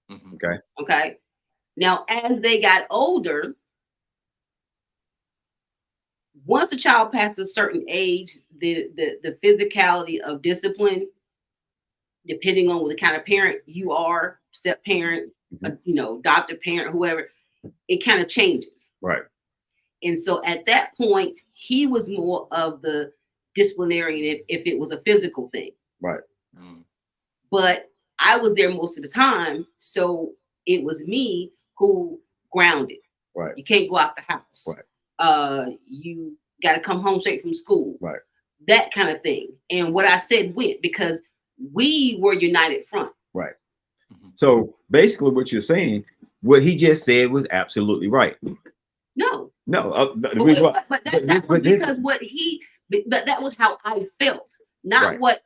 Mhm. Okay. Okay. Now, as they got older, once a child passes a certain age, the physicality of discipline, depending on the kind of parent you are, step parent, adoptive parent, whoever, it kind of changes. Right. And so at that point, he was more of the disciplinarian if it was a physical thing. Right. But I was there most of the time. So it was me who grounded. Right. You can't go out the house. Right. You got to come home straight from school. Right. That kind of thing. And what I said went because we were united front. Right. So basically what you're saying, what he just said was absolutely right. No. No. But that was because that was how I felt. Not right. what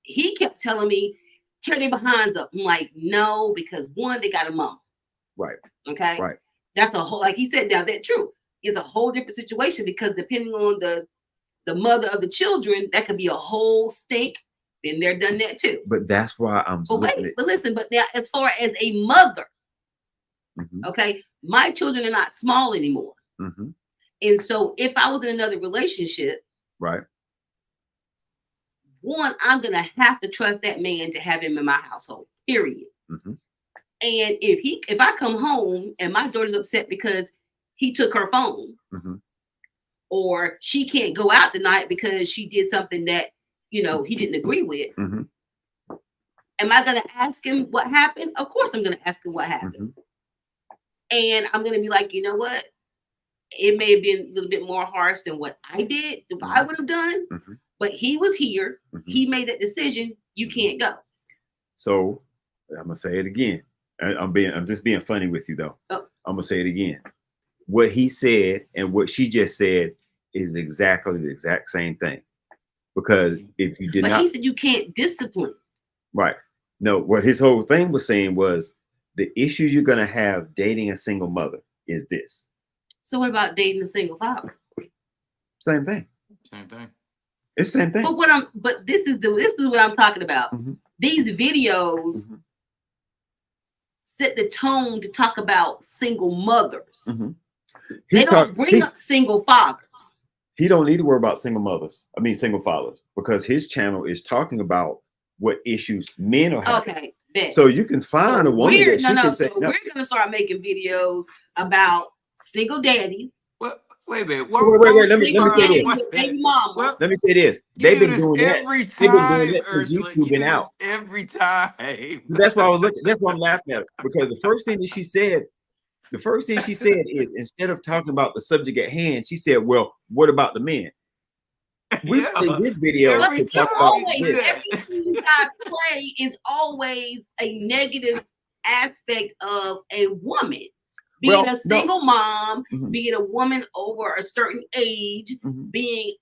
he kept telling me, tear their behinds up. I'm like, no, because one, they got a mom. Right. Okay. Right. That's a whole, like he said, now that's true. It's a whole different situation because depending on the mother of the children, that could be a whole stink. Been there, done that too. But that's why I'm. But wait, but listen, but now as far as a mother, Mm-hmm. okay, my children are not small anymore. Mm-hmm. And so if I was in another relationship, Right. one, I'm going to have to trust that man to have him in my household, period. Mm-hmm. And if I come home and my daughter's upset because he took her phone, Mm-hmm. or she can't go out tonight because she did something that, he didn't agree with, Mm-hmm. am I going to ask him what happened? Of course I'm going to ask him what happened. Mm-hmm. And I'm going to be like, you know what? It may have been a little bit more harsh than what I did, what I would have done. Mm-hmm. But he was here. Mm-hmm. He made that decision. You can't go. So I'm gonna say it again. I'm just being funny with you though. Oh. I'm gonna say it again. What he said and what she just said is exactly the exact same thing. Because if you did But not, he said you can't discipline. right? No, what his whole thing was saying was the issue you're gonna have dating a single mother is this. So what about dating a single father? Same thing. Same thing. It's the same thing. But this is what I'm talking about. Mm-hmm. These videos Mm-hmm. set the tone to talk about single mothers. Mm-hmm. They don't bring up single fathers. He don't need to worry about single fathers, because his channel is talking about what issues men are having. Okay, bet. So you can find a woman that she can say, so we're gonna start making videos about single daddies. Well, wait a minute. Wait. Let me say this. Baby mamas. Let me say this. They've been doing that every They've been time. doing that since YouTube been out. Every time. That's why I was looking. That's why I'm laughing at it, because the first thing she said is, instead of talking about the subject at hand, she said, "Well, what about the men?" We play this video to talk about this. Everything you guys play is always a negative aspect of a woman. Being a single mom, Mm-hmm. being a woman over a certain age, Mm-hmm. being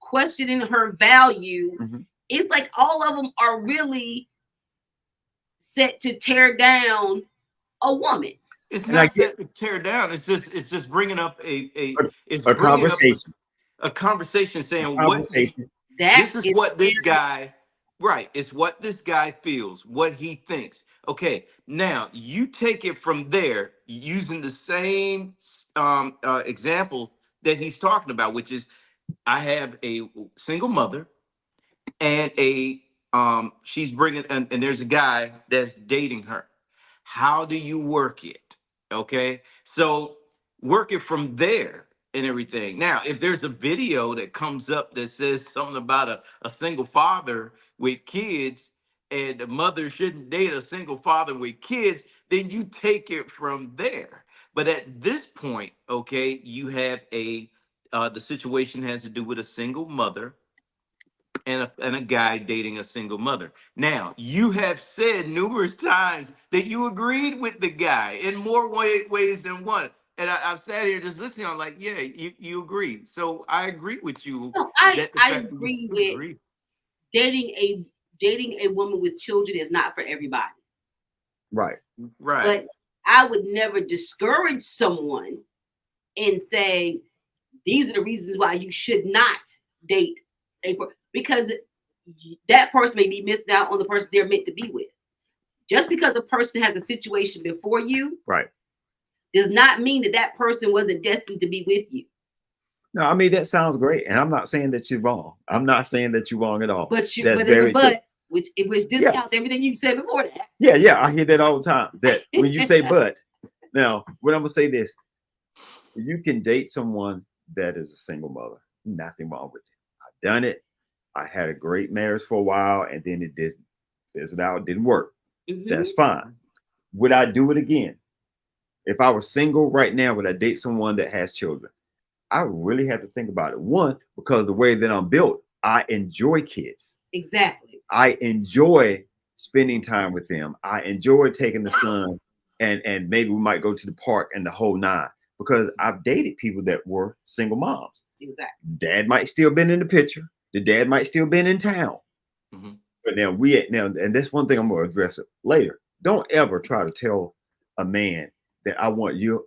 questioning her value. Mm-hmm. It's like all of them are really set to tear down a woman. It's not set to tear down. It's just bringing up a conversation. A conversation saying this is what this guy, right? It's what this guy feels, what he thinks. Okay, now you take it from there using the same example that he's talking about, which is I have a single mother and she's bringing and there's a guy that's dating her. How do you work it? Okay, so work it from there and everything. Now, if there's a video that comes up that says something about a single father with kids and the mother shouldn't date a single father with kids, then you take it from there. But at this point, okay, you have the situation has to do with a single mother and a guy dating a single mother. Now, you have said numerous times that you agreed with the guy in more ways than one. And I've sat here just listening. I'm like, yeah, you agree. So I agree with you. No, I agree with dating a woman with children is not for everybody. Right. But I would never discourage someone and say, these are the reasons why you should not date because that person may be missing out on the person they're meant to be with. Just because a person has a situation before you, right, does not mean that person wasn't destined to be with you. No, I mean, that sounds great. And I'm not saying that you're wrong. I'm not saying that you're wrong at all. But which discounts everything you said before that. Yeah. I hear that all the time. That when you say but, now, what I'm going to say this, you can date someone that is a single mother. Nothing wrong with it. I've done it. I had a great marriage for a while, and then it didn't work. Mm-hmm. That's fine. Would I do it again? If I was single right now, would I date someone that has children? I really have to think about it. One, because the way that I'm built, I enjoy kids. Exactly. I enjoy spending time with them. I enjoy taking the son and maybe we might go to the park and the whole nine, because I've dated people that were single moms. Exactly. Dad might still been in the picture. The dad might still been in town. Mm-hmm. But now and that's one thing I'm gonna address it later. Don't ever try to tell a man that I want you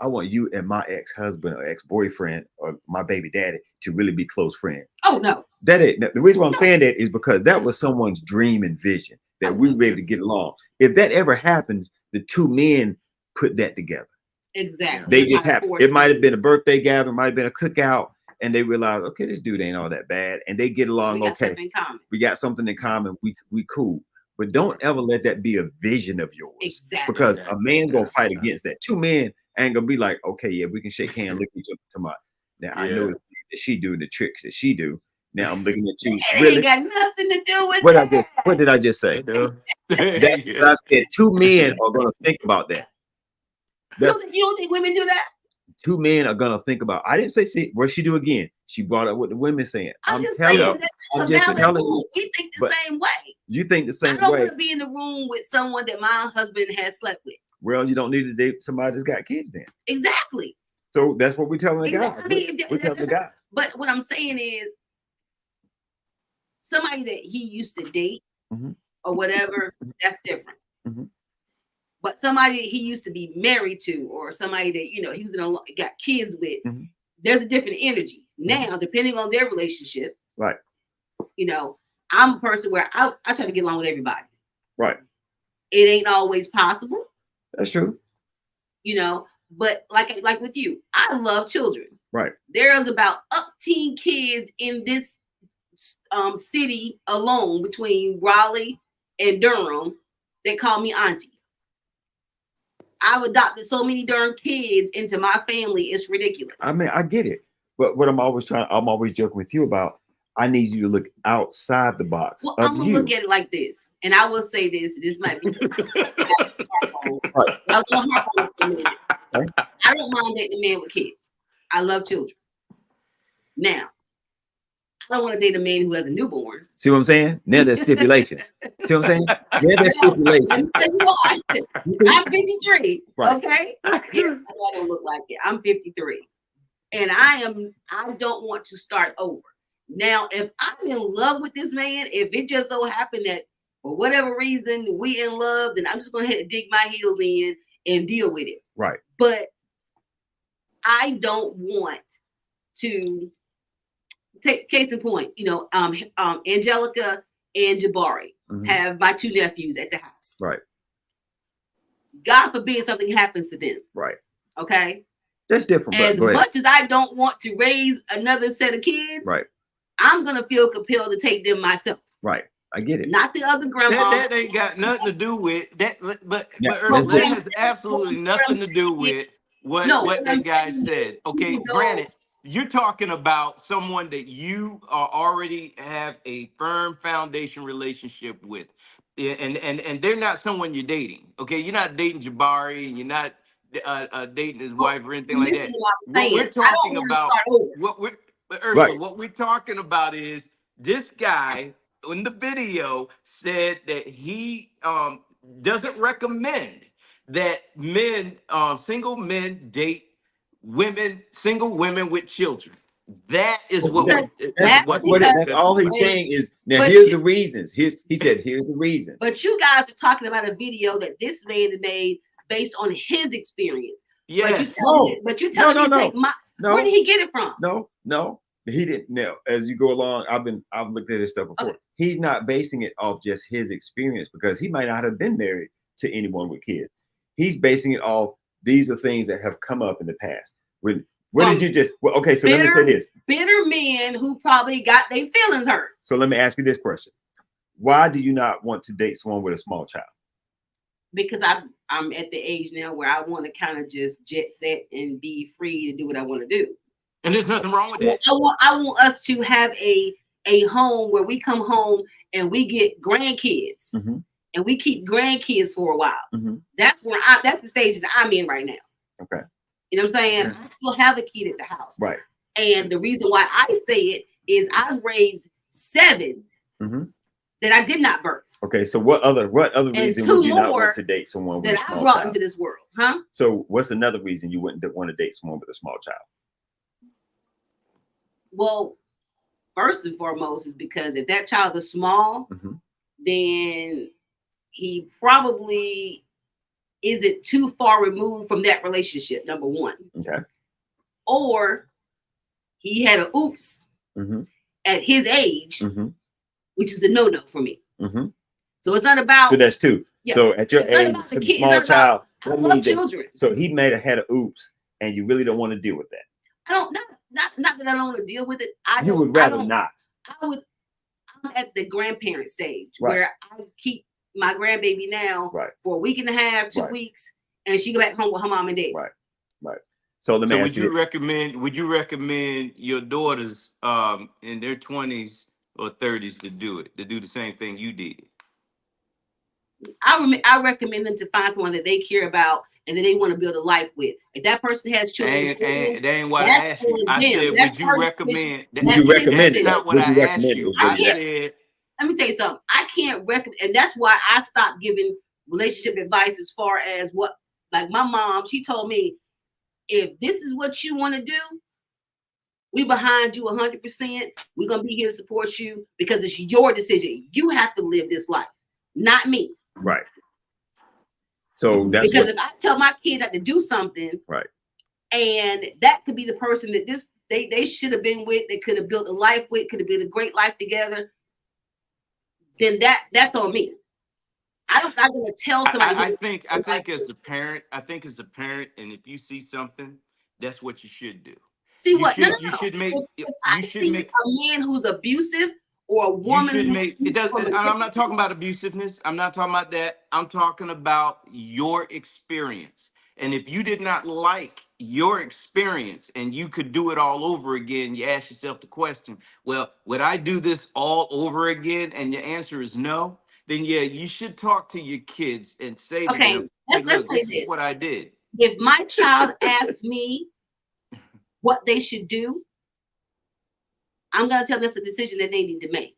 and my ex-husband or ex-boyfriend or my baby daddy to really be close friends. Oh no. The reason why I'm saying that is because that was someone's dream and vision that we were able to get along. If that ever happens, the two men put that together. Exactly. They just happened. It might have been a birthday gathering, might have been a cookout, and they realize, okay, this dude ain't all that bad, and they get along. Okay, we got something in common. We cool. But don't ever let that be a vision of yours. Exactly. Because a man's gonna fight against that. Two men ain't gonna be like, okay, yeah, we can shake hands, look each other tomorrow. Now I know that she do the tricks that she do. Now I'm looking at you. It really? ain't got nothing to do with What did I just say? That's what I said. Two men are gonna think about that. You don't think women do that? Two men are gonna think about. I didn't say see what she do again. She brought up what the women saying. I'm just telling you. We think the same way. You think the same way. I don't want to be in the room with someone that my husband has slept with. Well, you don't need to date somebody that's got kids then. Exactly. So that's what we're telling the guys. I mean, we're telling the guys. But what I'm saying is, somebody that he used to date or whatever, that's different. But somebody that he used to be married to, or somebody that he was got kids with, there's a different energy. Now, depending on their relationship, right? I'm a person where I try to get along with everybody. Right. It ain't always possible. That's true. But like with you, I love children. Right. There's about 18 kids in this city alone between Raleigh and Durham that call me auntie. I've adopted so many darn kids into my family, it's ridiculous. I mean, I get it. But what I'm always joking with you about, I need you to look outside the box. Well, I'm gonna look at it like this, and I will say this might be right. I don't mind dating a man with kids. I love children. Now, I don't want to date a man who has a newborn. See what I'm saying? Now there's stipulations. See what I'm saying? Yeah, there's stipulations. Let me tell you why. I'm 53. Right. Okay. I don't look like it. I'm 53. And I don't want to start over. Now, if I'm in love with this man, if it just so happened that for whatever reason we in love, then I'm just gonna have to dig my heels in and deal with it. Right. But I don't want to take case in point, Angelica and Jabari have my two nephews at the house. Right. God forbid something happens to them. Right. Okay. That's different. As much as I don't want to raise another set of kids, right, I'm gonna feel compelled to take them myself. Right. I get it. Not the other grandma. That ain't got nothing to do with that. But Ursula, that has absolutely nothing to do with what that guy said. Okay, granted, you're talking about someone that you already have a firm foundation relationship with, and they're not someone you're dating. Okay, you're not dating Jabari, and you're not dating his wife or anything like that. What we're talking about, what we're talking about is this guy in the video said that he doesn't recommend that single men date single women with children. That is what that's all he's saying is now here's the reasons. He said here's the reason. But you guys are talking about a video that this man made based on his experience. Yes. But you telling me where did he get it from? No. He didn't. Now, as you go along, I've looked at his stuff before. Okay. He's not basing it off just his experience because he might not have been married to anyone with kids. He's basing it off these are things that have come up in the past. What did you just? Well, okay, so let me say this: bitter men who probably got their feelings hurt. So let me ask you this question: why do you not want to date someone with a small child? Because I'm at the age now where I want to kind of just jet set and be free to do what I want to do. And there's nothing wrong with that. I want us to have a home where we come home and we get grandkids and we keep grandkids for a while. That's the stage that I'm in right now. Okay. You know what I'm saying? I still have a kid at the house. Right. And the reason why I say it is I've raised 7 that I did not birth. Okay, so what other reason would you not want to date someone with a small child? That I brought into this world, huh? So what's another reason you wouldn't want to date someone with a small child? Well, first and foremost is because if that child is small, then he probably isn't too far removed from that relationship, number one. Okay. Or he had a oops at his age, which is a no-no for me. So it's not about. So that's two. Yeah, so at your age, some small child. I love children. So he may have had an oops, and you really don't want to deal with that. I don't not that I don't want to deal with it. You would rather not. I'm at the grandparent stage where I keep my grandbaby now for a week and a half, 2 weeks, and she go back home with her mom and dad. Right. So let me ask you. Would you recommend your daughters in their 20s or 30s to do the same thing you did? I recommend them to find someone that they care about and that they want to build a life with. If that person has children, that ain't what I asked you. I said, would you recommend? Would you recommend it? That's not what I asked you. I said, let me tell you something. I can't recommend, and that's why I stopped giving relationship advice as far as what, like my mom, she told me, if this is what you want to do, we behind you 100%. We're going to be here to support you because it's your decision. You have to live this life, not me. Right. So that's because if I tell my kid not to do something, and that could be the person that they should have been with, they could have built a life with, could have been a great life together, then that's on me. I'm not gonna tell somebody. I think as a parent, and if you see something, that's what you should do. See you what? Should, no. You should make. You should make a man who's abusive or a woman. You should make. It does. I'm not talking about abusiveness. I'm not talking about that. I'm talking about your experience. And if you did not like your experience and you could do it all over again, you ask yourself the question, well, would I do this all over again? And your answer is no. Then yeah, you should talk to your kids and say to them, hey, look, this is what I did. If my child asks me what they should do, I'm gonna tell them that's the decision that they need to make.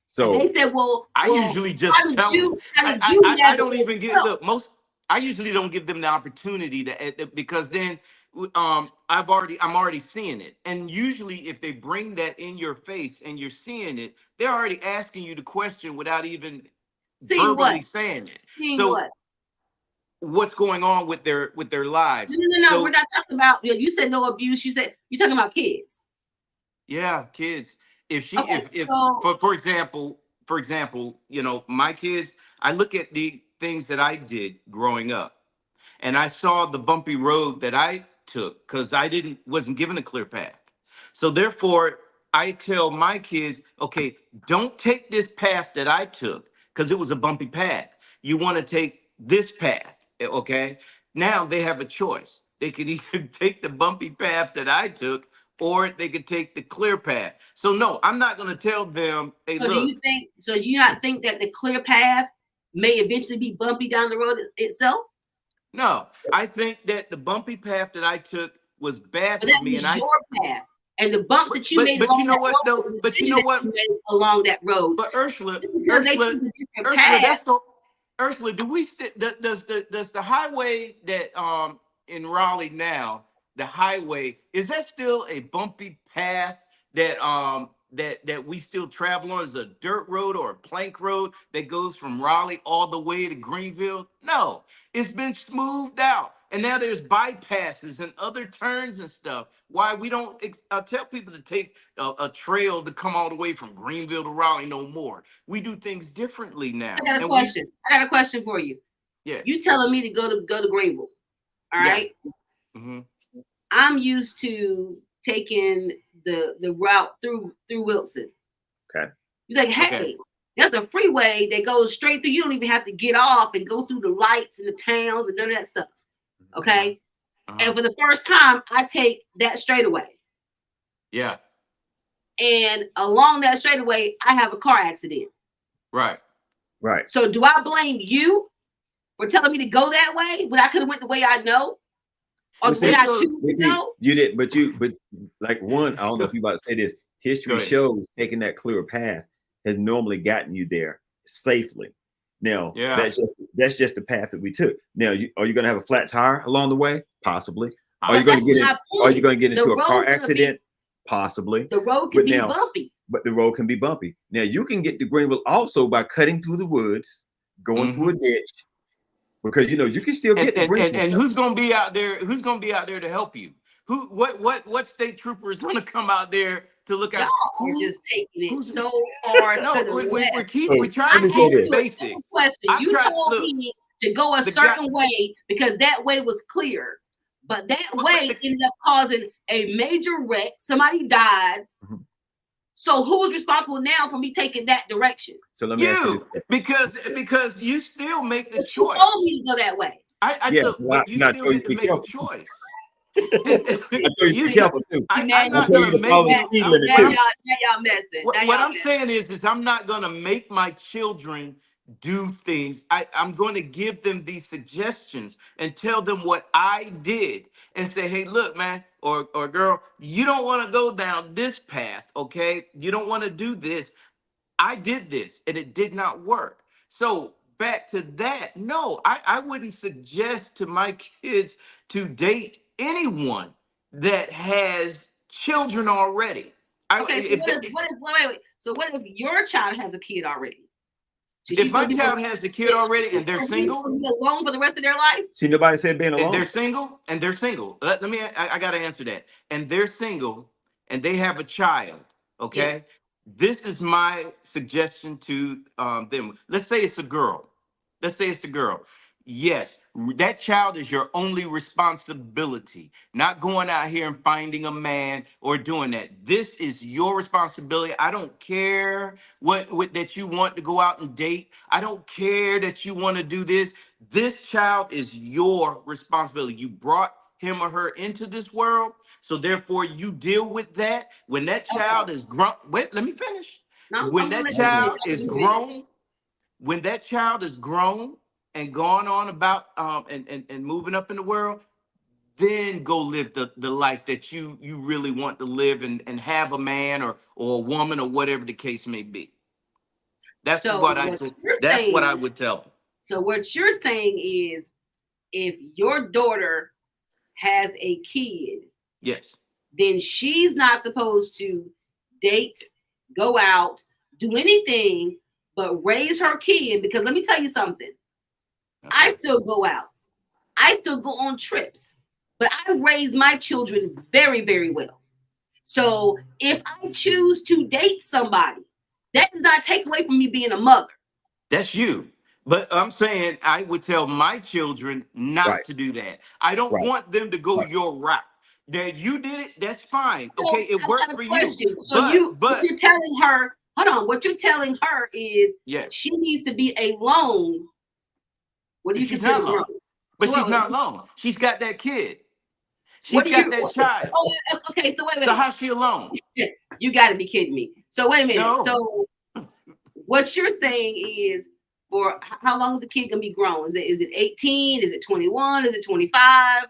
So and they said, well, I usually just tell them. I don't even give I usually don't give them the opportunity to, because then I'm already seeing it. And usually if they bring that in your face and you're seeing it, they're already asking you the question without even verbally saying it. So what's going on with their lives? No, we're not talking about, you said no abuse. You said you're talking about kids. Yeah, kids. For example, you know, my kids, I look at the things that I did growing up, and I saw the bumpy road that I took because I wasn't given a clear path. So therefore, I tell my kids, okay, don't take this path that I took because it was a bumpy path. You want to take this path, okay? Now they have a choice. They could either take the bumpy path that I took, or they could take the clear path. So no, I'm not going to tell them, hey, look. Do you not think that the clear path may eventually be bumpy down the road itself? No, I think that the bumpy path that I took was bad for me, and your path. And the bumps that you made along that road, but you know what? Along that road. But Ursula, Ursula, does the highway that in Raleigh now, the highway, is that still a bumpy path that that we still travel on? Is a dirt road or a plank road that goes from Raleigh all the way to Greenville? No, it's been smoothed out. And now there's bypasses and other turns and stuff. Why we don't tell people to take a trail to come all the way from Greenville to Raleigh no more. We do things differently now. I got a question. I got a question for you. Yeah. You telling me to go to Greenville? All right. Yeah. Mm-hmm. I'm used to taking the route through Wilson. Okay. He's like, hey, there's a freeway that goes straight through. You don't even have to get off and go through the lights and the towns and none of that stuff. Okay. And for the first time, I take that straightaway. Yeah. And along that straightaway, I have a car accident. Right. So do I blame you for telling me to go that way when I could have went the way I know? Or did I choose to go? You did, but like one, I don't know if you're about to say this. History shows taking that clear path has normally gotten you there safely. Now, that's just the path that we took. Now, are you going to have a flat tire along the way? Possibly. Are you going to get into a car accident? Possibly. The road could be bumpy. but the road can be bumpy. Now you can get to Greenville also by cutting through the woods, going through a ditch, because you can still get to Greenville. And who's gonna be out there? Who's gonna be out there to help you? What state trooper is gonna come out there to look out? Y'all are just taking it so hard. No, to the left. we're trying to keep it basic. Question. You told me to go a certain way because that way was clear. But that way ended up causing a major wreck. Somebody died. So who's responsible now for me taking that direction? So let me ask you this. because you still make the But choice. you told me to go that way. You still get to make a choice. I told you to be careful too. I'm not gonna make y'all messing. What I'm saying is I'm not gonna make my children do things. I'm going to give them these suggestions and tell them what I did and say, hey, look, man, or girl, you don't want to go down this path, okay? You don't want to do this. I did this and it did not work. So back to that, no, I wouldn't suggest to my kids to date anyone that has children already. Wait. So what if your child has a kid already? If my child has a kid already and they're single, be alone for the rest of their life. See, nobody said being alone. And they're single. Let me. I got to answer that. And they're single, and they have a child. Okay, yeah. This is my suggestion to them. Let's say it's a girl. Yes, that child is your only responsibility. Not going out here and finding a man or doing that. This is your responsibility. I don't care what that you want to go out and date. I don't care that you want to do this. This child is your responsibility. You brought him or her into this world, so therefore you deal with that. When that child is grown, wait, let me finish. When that child is grown and gone on about and moving up in the world, then go live the life that you really want to live and have a man or a woman or whatever the case may be. That's what I would tell them. So what you're saying is, if your daughter has a kid, yes, then she's not supposed to date, go out, do anything but raise her kid. Because let me tell you something. Okay. I still go out. I still go on trips, but I raise my children very, very well. So if I choose to date somebody, that does not take away from me being a mother. That's you. But I'm saying I would tell my children not to do that. I don't want them to go your route. That you did it, that's fine. Okay, it worked for you. So what you're telling her, hold on, what you're telling her is she needs to be alone. What do you consider alone? But she's not alone. She's got that kid. She's got that child. Oh, okay, so wait a minute. So how's she alone? You got to be kidding me. So wait a minute. No. So what you're saying is, for how long is the kid gonna be grown? Is it 18? Is it 21? Is it 25?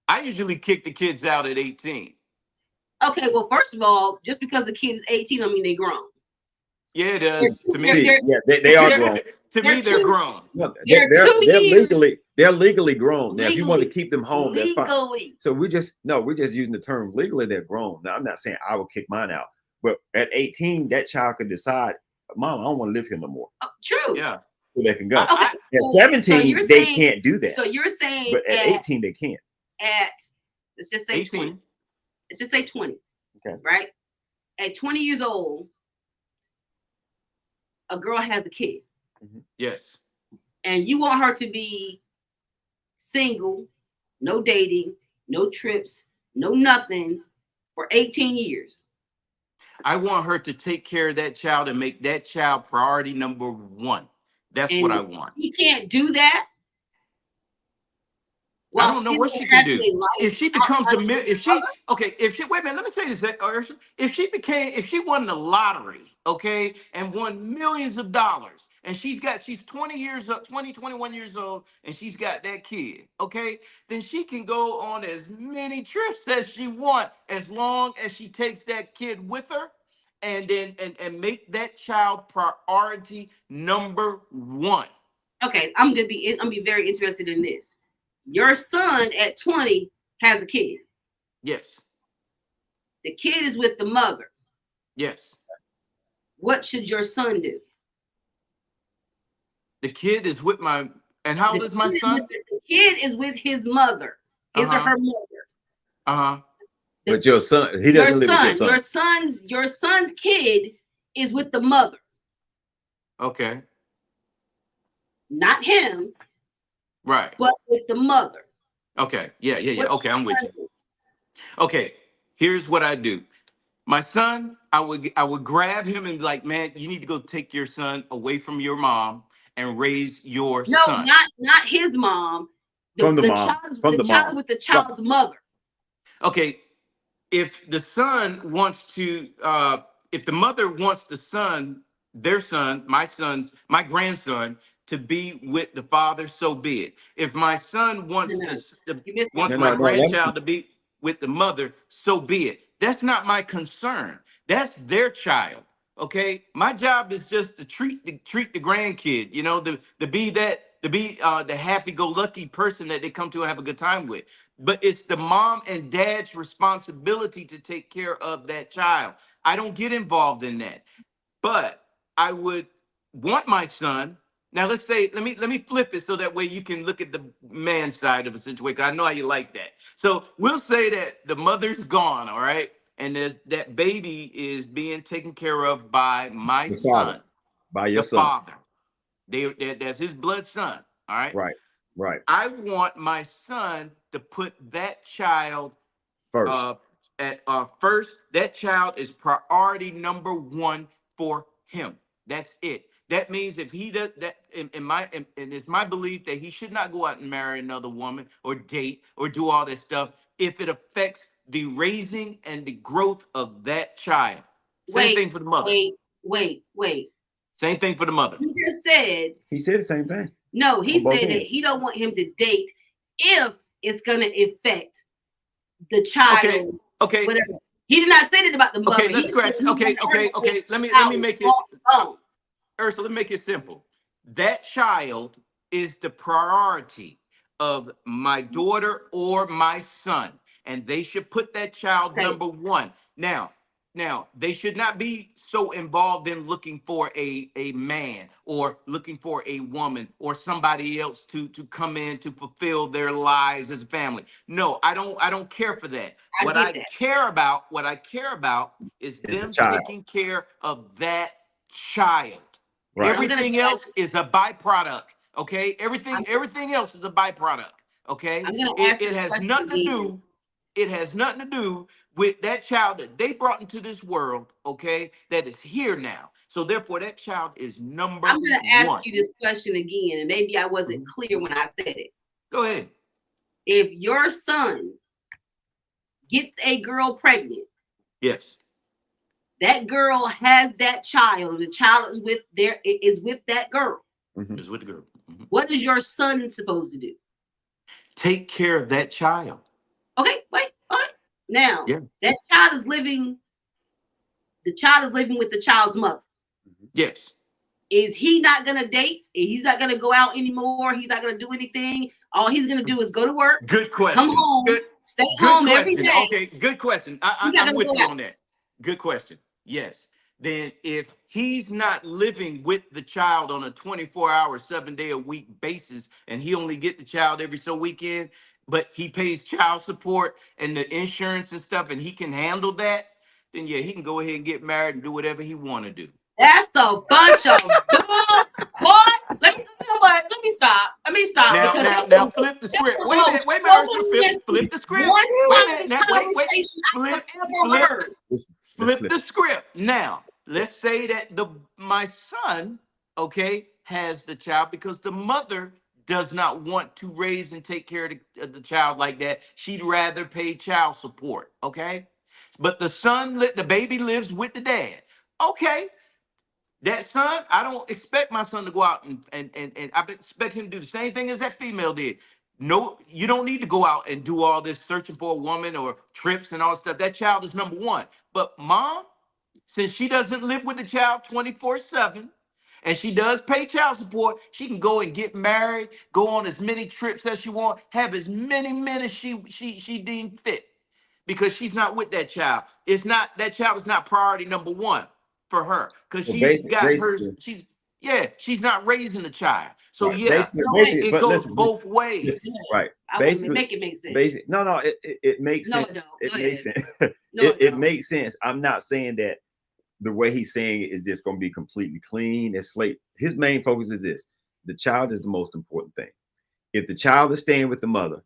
I usually kick the kids out at 18. Okay, well, first of all, just because the kid is 18, I mean they grown. Yeah, it does. To me, they are grown. To me, they're grown. No, they're legally grown. Now, if you want to keep them home, that's fine. So we're just using the term legally. They're grown. Now, I'm not saying I will kick mine out, but at 18, that child could decide, Mom, I don't want to live here no more. True. Yeah. So they can go. At 17, they can't do that. So you're saying, but at 18, they can't. Let's just say 18. 20. Let's just say 20. Okay. Right? At 20 years old, a girl has a kid. Mm-hmm. Yes. And you want her to be single, no dating, no trips, no nothing for 18 years. I want her to take care of that child and make that child priority number one. That's what I want. You can't do that. I don't know what she can do. If she becomes wait a minute, let me say this, if she won the lottery, okay, and won millions of dollars, and she's 21 years old, and she's got that kid, okay, then she can go on as many trips as she wants, as long as she takes that kid with her, and then and make that child priority number one. Okay, I'm gonna be very interested in this. Your son at 20 has a kid. Yes. The kid is with the mother. Yes. what should your son do? The kid is with my, and how old is my son? The kid is with his mother, his or her mother. Uh-huh. But your son, he doesn't live with your son. Your son's kid is with the mother. Okay. Not him. Right. But with the mother. Okay. Yeah. Okay, I'm with you. Okay. Here's what I do. My son, I would grab him and be like, man, you need to go take your son away from your mom and raise your son. No, not his mom. From the mom. The child with the child's mother. Okay. If the son wants to, if the mother wants the son, their son, my grandson, to be with the father, so be it. If my son wants my grandchild to be with the mother, so be it. That's not my concern. That's their child. Okay. My job is just to treat the grandkid, you know, to be the happy-go-lucky person that they come to and have a good time with. But it's the mom and dad's responsibility to take care of that child. I don't get involved in that. But I would want my son. Now let's say, let me flip it so that way you can look at the man side of the situation. I know how you like that. So we'll say that the mother's gone, all right? And that baby is being taken care of by my son. By your son. Father. That's his blood son. All right. Right. I want my son to put that child first. First. That child is priority number one for him. That's it. That means if he does that, and it's my belief that he should not go out and marry another woman or date or do all this stuff if it affects the raising and the growth of that child. Same thing for the mother. Wait. Same thing for the mother. You just said. He said the same thing. No, he said that he don't want him to date if it's gonna affect the child. Okay. Whatever. He did not say that about the mother. Okay, let's scratch. Okay. Let me make it. Ursula, let me make it simple. That child is the priority of my daughter or my son, and they should put that child number one. Now, they should not be so involved in looking for a man or looking for a woman or somebody else to come in to fulfill their lives as a family. No, I don't care for that. What I care about is them taking care of that child. Right. Everything else is a byproduct. Okay. Everything else is a byproduct. Okay. It has nothing to do. It has nothing to do with that child that they brought into this world. Okay. That is here now. So therefore, that child is number one. I'm going to ask you this question again, and maybe I wasn't clear when I said it. Go ahead. If your son gets a girl pregnant, yes, that girl has that child. The child is with that girl. Is with the girl. What is your son supposed to do? Take care of that child. Okay, wait. All right. Now, that child is living. The child is living with the child's mother. Yes. Is he not gonna date? He's not gonna go out anymore. He's not gonna do anything. All he's gonna do is go to work. Good question. Come home. Stay home every day. Okay, good question. I'm with you on that. Good question. Yes. Then if he's not living with the child on a 24-hour, 7-day-a-week basis, and he only get the child every so weekend, but he pays child support and the insurance and stuff, and he can handle that, then he can go ahead and get married and do whatever he want to do. That's a bunch of boy. Let me stop. Now flip the script. Wait a minute. Flip the script. Flip the script. Now, let's say that my son, has the child because the mother does not want to raise and take care of the child like that. She'd rather pay child support. Okay. But the baby lives with the dad. Okay. That son, I don't expect my son to go out and I expect him to do the same thing as that female did. No, you don't need to go out and do all this searching for a woman or trips and all that stuff. That child is number one. But mom, since she doesn't live with the child 24/7 and she does pay child support, she can go and get married, go on as many trips as she wants, have as many men as she deemed fit because she's not with that child. That child is not priority number one. for her because Well, she's got her. basically, She's not raising a child. So right, yeah, basically, it but goes listen, both ways. listen, right. I want to make it make sense. Basic. No, it makes No, sense. it It don't. makes sense. No, It makes sense. I'm not saying that the way he's saying it is just going to be completely clean. It's slate. His main focus is this: the child is the most important thing. If the child is staying with the mother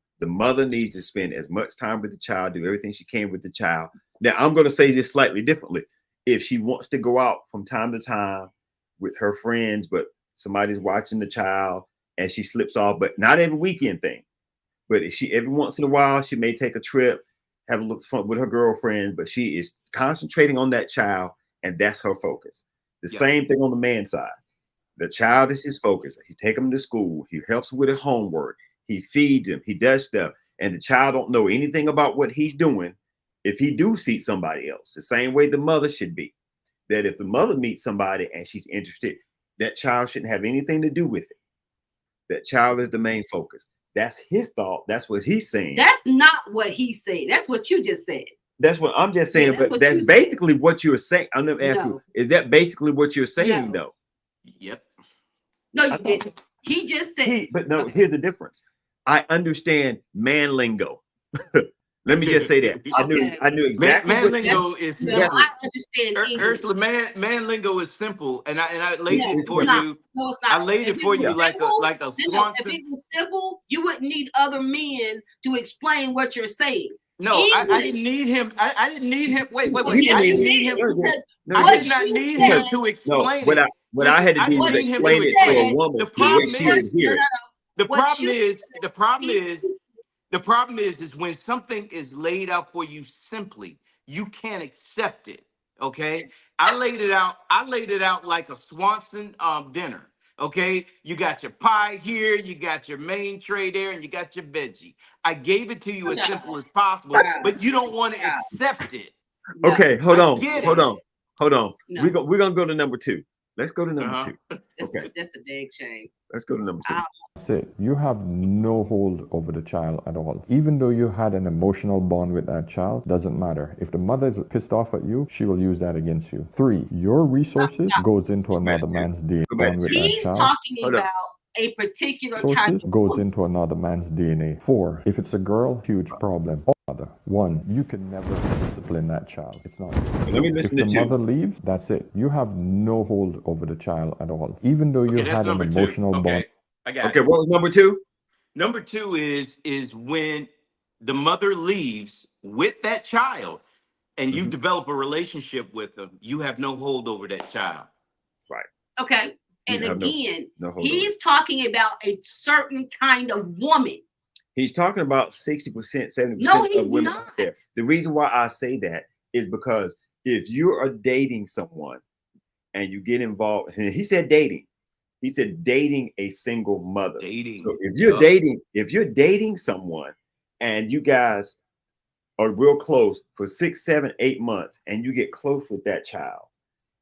needs to spend as much time with the child, do everything she can with the child. Now, I'm going to say this slightly differently. If she wants to go out from time to time with her friends, but somebody's watching the child and she slips off, but not every weekend thing. But if she every once in a while, she may take a trip, have a look fun with her girlfriend, but she is concentrating on that child, and that's her focus. The same thing on the man's side. The child is his focus. He take him to school. He helps with his homework. He feeds him. He does stuff. And the child don't know anything about what he's doing if he do see somebody else. The same way the mother should be. That if the mother meets somebody and she's interested, that child shouldn't have anything to do with it. That child is the main focus. That's his thought. That's what he's saying. That's not what he said. That's what you just said. That's what I'm just saying. Yeah, but that's basically what you're saying. I'm gonna ask you, is that basically what you're saying though? Yep. No, you didn't. He just said. But no, here's the difference. I understand man lingo. Let me just say that. I knew exactly. Man lingo is simple. I understand Ursula, man lingo is simple, and I laid it for you. No, it's not. I laid it for you like a If it was simple, you wouldn't need other men to explain what you're saying. No, I didn't need him. I didn't need him. Wait. I didn't need him. I did not need him to explain it. What I had to do was explain it to a woman. The problem is when something is laid out for you simply, you can't accept it. Okay, I laid it out like a Swanson dinner. Okay, you got your pie here, you got your main tray there, and you got your veggie. I gave it to you as simple as possible, but you don't want to accept it. Okay, hold on. No. We're gonna go to number 2. Let's go to number 2. Okay, that's a dang shame. Let's go to number 2. That's it. You have no hold over the child at all. Even though you had an emotional bond with that child, doesn't matter. If the mother is pissed off at you, she will use that against you. 3, your resources goes into another man's DNA. He's talking about a particular kind of goes into another man's DNA. 4, if it's a girl, huge problem. 1, you can never discipline that child. It's not. Let me listen if to the mother leaves, that's it. You have no hold over the child at all. Even though you had an emotional bond. I got it. What was number 2? Number 2 is when the mother leaves with that child and you develop a relationship with them, you have no hold over that child. Right. Okay. And again, he's talking about a certain kind of woman. He's talking about 60%, 70% of women out there. The reason why I say that is because if you are dating someone and you get involved, and he said dating. He said dating a single mother. So if you're dating someone and you guys are real close for 6, 7, 8 months, and you get close with that child,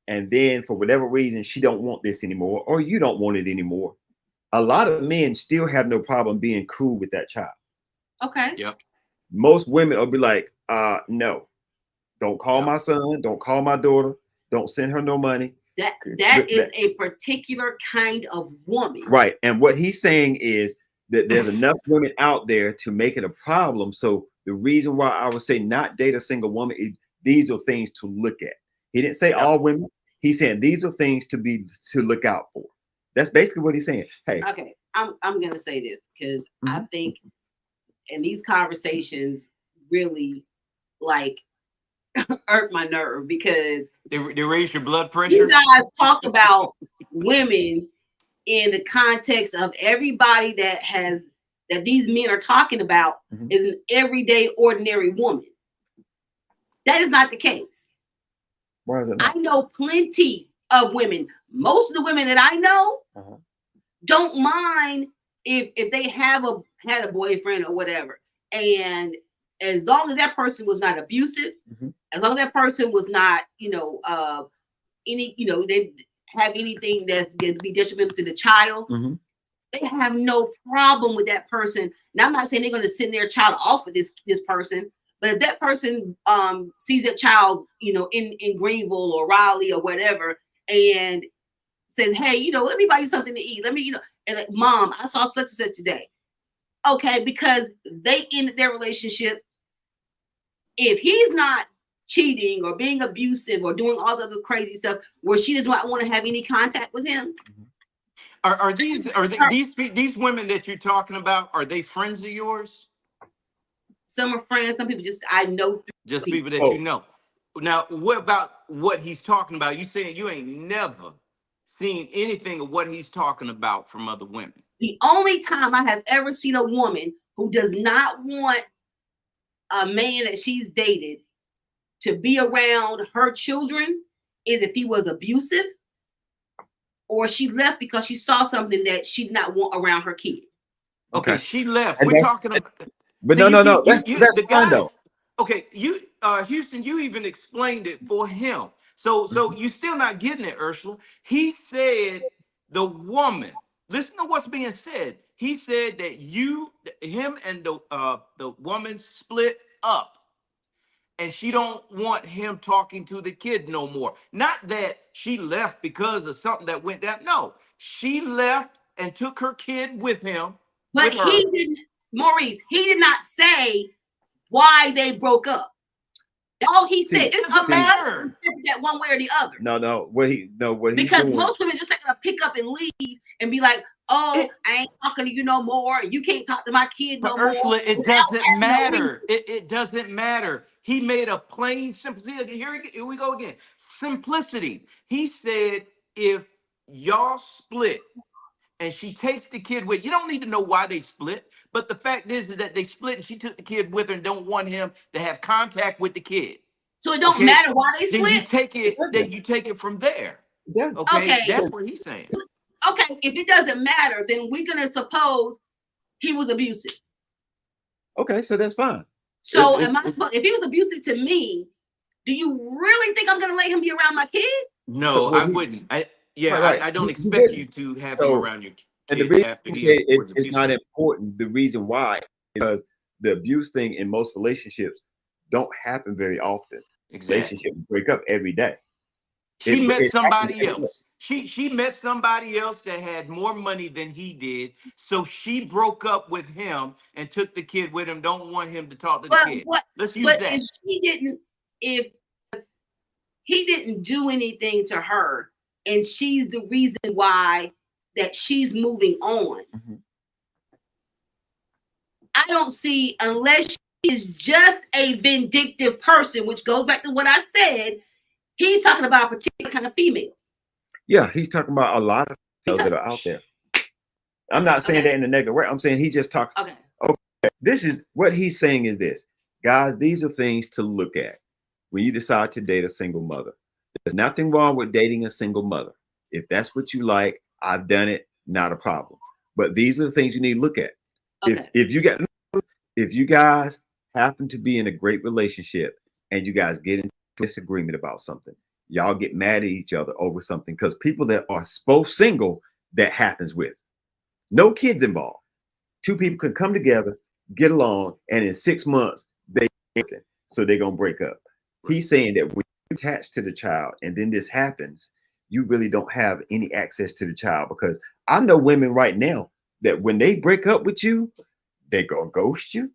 and then for whatever reason she don't want this anymore, or you don't want it anymore, a lot of men still have no problem being cool with that child. Okay. Yep. Most women will be like, no, don't call my son, don't call my daughter, don't send her no money. That is a particular kind of woman. Right. And what he's saying is that there's enough women out there to make it a problem. So the reason why I would say not date a single woman is these are things to look at. He didn't say all women. He's saying these are things to look out for. That's basically what he's saying. Hey. Okay. I'm gonna say this because I think in these conversations really like hurt my nerve because they raise your blood pressure. You guys talk about women in the context of everybody that these men are talking about is an everyday ordinary woman. That is not the case. Why is it not? I know plenty of women. Most of the women that I know don't mind if they had a boyfriend or whatever, and as long as that person was not abusive, as long as that person was not, they have anything that's going to be detrimental to the child, they have no problem with that person. Now, I'm not saying they're going to send their child off with this person, But if that person sees that child, you know, in Greenville or Raleigh or whatever, and says, hey, you know, let me buy you something to eat. Let me, you know, and like, Mom, I saw such and such today. Okay, because they ended their relationship. If he's not cheating or being abusive or doing all the other crazy stuff where she does not want to have any contact with him. Are these women that you're talking about, are they friends of yours? Some are friends, some people just I know. Just people that you know. Now, what about what he's talking about? You saying you ain't never seen anything of what he's talking about from other women? The only time I have ever seen a woman who does not want a man that she's dated to be around her children is if he was abusive or she left because she saw something that she did not want around her kid. Okay, she left. And we're talking about. But See, no. That's the fine guy, though. Okay, you Houston, you even explained it for him. So you still not getting it, Ursula. He said the woman. Listen to what's being said. He said that him and the woman split up, and she don't want him talking to the kid no more. Not that she left because of something that went down. No, she left and took her kid with him. But he didn't, Maurice. He did not say why they broke up. All he said, it doesn't matter that one way or the other. No. Because most women just gonna pick up and leave and be like, "Oh, I ain't talking to you no more. You can't talk to my kid no more." Ursula, it doesn't matter. It doesn't matter. He made a plain, simple. Here we go again. Simplicity. He said, if y'all split and she takes the kid with, you don't need to know why they split. But the fact is that they split and she took the kid with her and don't want him to have contact with the kid. So it don't matter why they split. Then you take it from there. Yeah. Okay. That's what he's saying. Okay, if it doesn't matter, then we're gonna suppose he was abusive. Okay, so that's fine. So if he was abusive to me, do you really think I'm gonna let him be around my kid? No, I wouldn't. I don't expect you to have him around your kid. And the reason it's not important, the reason why is because the abuse thing in most relationships don't happen very often. Exactly. Relationships break up every day. She met somebody else. She met somebody else that had more money than he did. So she broke up with him and took the kid with him. Don't want him to talk to the kid. Let's use that. If he didn't do anything to her and she's the reason why that she's moving on. Mm-hmm. I don't see, unless she is just a vindictive person, which goes back to what I said, he's talking about a particular kind of female. Yeah, he's talking about a lot of females that are out there. I'm not saying that in a negative way. I'm saying he just talked. Okay. This is what he's saying is this. Guys, these are things to look at when you decide to date a single mother. There's nothing wrong with dating a single mother. If that's what you like, I've done it, not a problem. But these are the things you need to look at. Okay. If you guys happen to be in a great relationship and you guys get into disagreement about something, y'all get mad at each other over something, because people that are both single, that happens with. No kids involved. Two people can come together, get along, and in 6 months, they're gonna break up. He's saying that when you're attached to the child and then this happens, you really don't have any access to the child, because I know women right now that when they break up with you, they're gonna ghost you.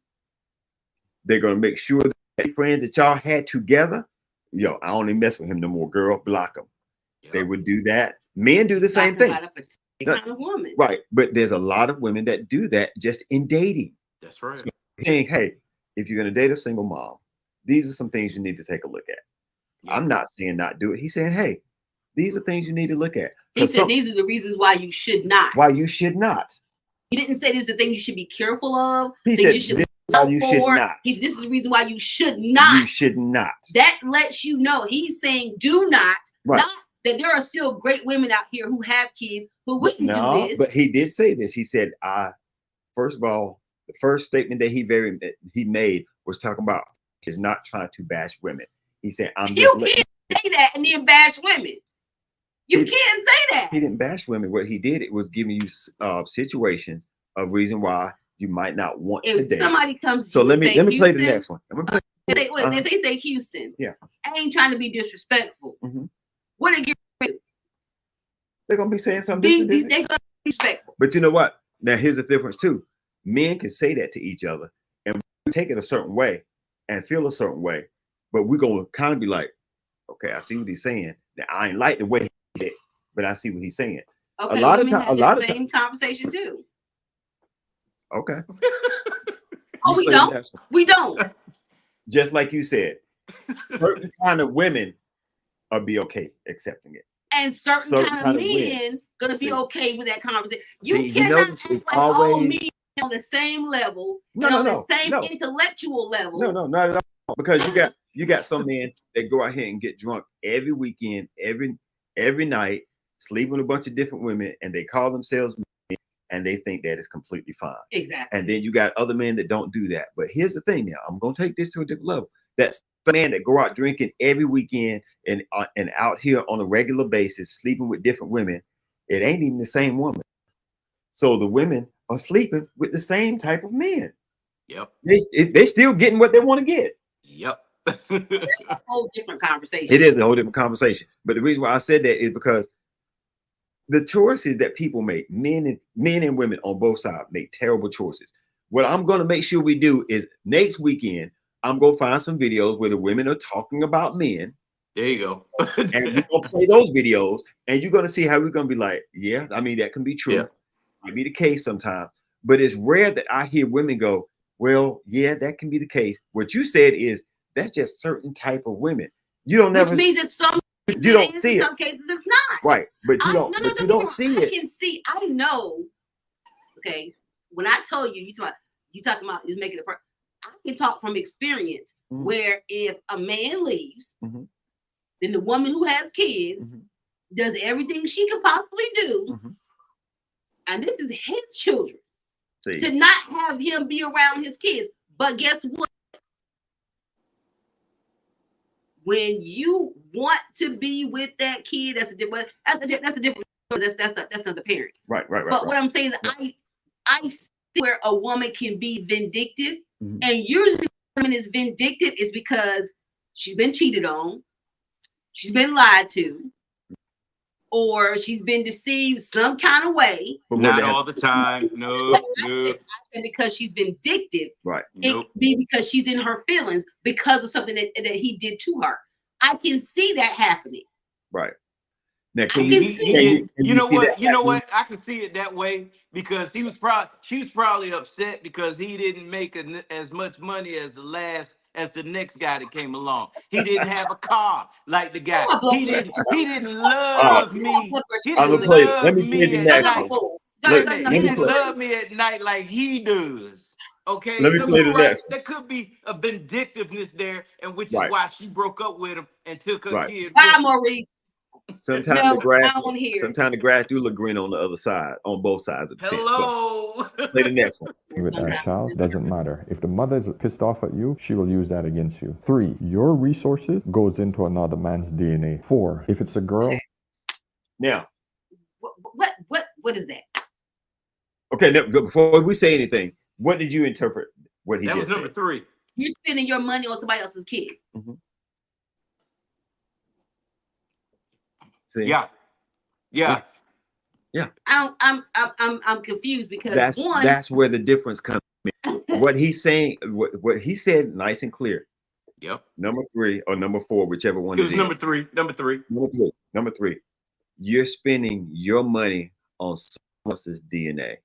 They're gonna make sure that the friends that y'all had together, I don't even mess with him no more, girl, block them. Yep. They would do that. Men do the same thing. Kind of woman. Right, but there's a lot of women that do that just in dating. That's right. So saying, hey, if you're gonna date a single mom, these are some things you need to take a look at. Yeah. I'm not saying not do it. He's saying, hey, these are things you need to look at. He said these are the reasons why you should not. Why you should not. He didn't say these are things you should be careful of. He said you should not. This is the reason why you should not. You should not. That lets you know he's saying do not. Right. Not that there are still great women out here who have kids who wouldn't do this. But he did say this. He said, first of all, the first statement that he made was talking about is not trying to bash women. He said, you can't say that and then bash women. You can't say that. He didn't bash women. What he did, it was giving you situations of reason why you might not want to date. Somebody comes. So let me play the next one. If they say Houston, yeah, I ain't trying to be disrespectful. What they get? They're gonna be saying something different. They're gonna be respectful. But you know what? Now here's the difference too. Men can say that to each other, and we take it a certain way and feel a certain way, but we're gonna kind of be like, okay, I see what he's saying. Now I ain't like the way he said it, but I see what he's saying. Okay, a lot of times, same conversation too. Okay. Oh, we don't. We don't. Just like you said, certain kind of women will be okay accepting it, and certain kind of men gonna be okay with that conversation. You cannot act like all men on the same level, the same intellectual level. No, not at all. Because you got some men that go out here and get drunk every weekend, every night, sleep with a bunch of different women, and they call themselves men, and they think that is completely fine. Exactly. And then you got other men that don't do that. But here's the thing now, I'm gonna take this to a different level. That's the man that go out drinking every weekend and out here on a regular basis, sleeping with different women. It ain't even the same woman. So the women are sleeping with the same type of men. Yep. They still getting what they want to get. Yep. That's a whole different conversation. It is a whole different conversation. But the reason why I said that is because the choices that people make, men and women on both sides, make terrible choices. What I'm going to make sure we do is next weekend, I'm going to find some videos where the women are talking about men. There you go. And we're going to play those videos, and you're going to see how we're going to be like, yeah, I mean, that can be true. Yeah. Might be the case sometimes. But it's rare that I hear women go, well, yeah, that can be the case. What you said is that's just certain type of women. You don't never. Which means that some you don't see in it. some cases it's not. Right. But you don't. But you don't see it. I can see. I know. Okay. When I told you, you talking about is making a. I can talk from experience where if a man leaves, then the woman who has kids does everything she could possibly do, and this is his children, to not have him be around his kids. But guess what? When you want to be with that kid, that's a different. That's a different. That's not the parent. Right. But what I'm saying is, I see where a woman can be vindictive, and usually a woman is vindictive is because she's been cheated on, she's been lied to, or she's been deceived some kind of way. But not all the time. No. I said because she's vindictive. Right. It be because she's in her feelings because of something that he did to her. I can see that happening. Right. Now, you know what? I can see it that way because she was probably upset because he didn't make as much money as the next guy that came along. He didn't have a car like the guy. He didn't love me. He didn't love me at night. He didn't love me at night like he does. Okay, let me play the next. There could be a vindictiveness there, and which is why she broke up with him and took her kid. Bye, Maurice. Sometimes the grass do look green on the other side, on both sides of the fence. Hello. Play the next one. With our child, doesn't matter. If the mother is pissed off at you, she will use that against you. 3, your resources goes into another man's DNA. 4, if it's a girl. Now, what is that? Okay, now, before we say anything, what did you interpret? What he that just was number said? 3. You're spending your money on somebody else's kid. See? Yeah. I'm confused because that's where the difference comes in. What he's saying, what he said, nice and clear. Yep. Number 3 or number 4, whichever one it was. Number 3. Number 3. You're spending your money on someone else's DNA.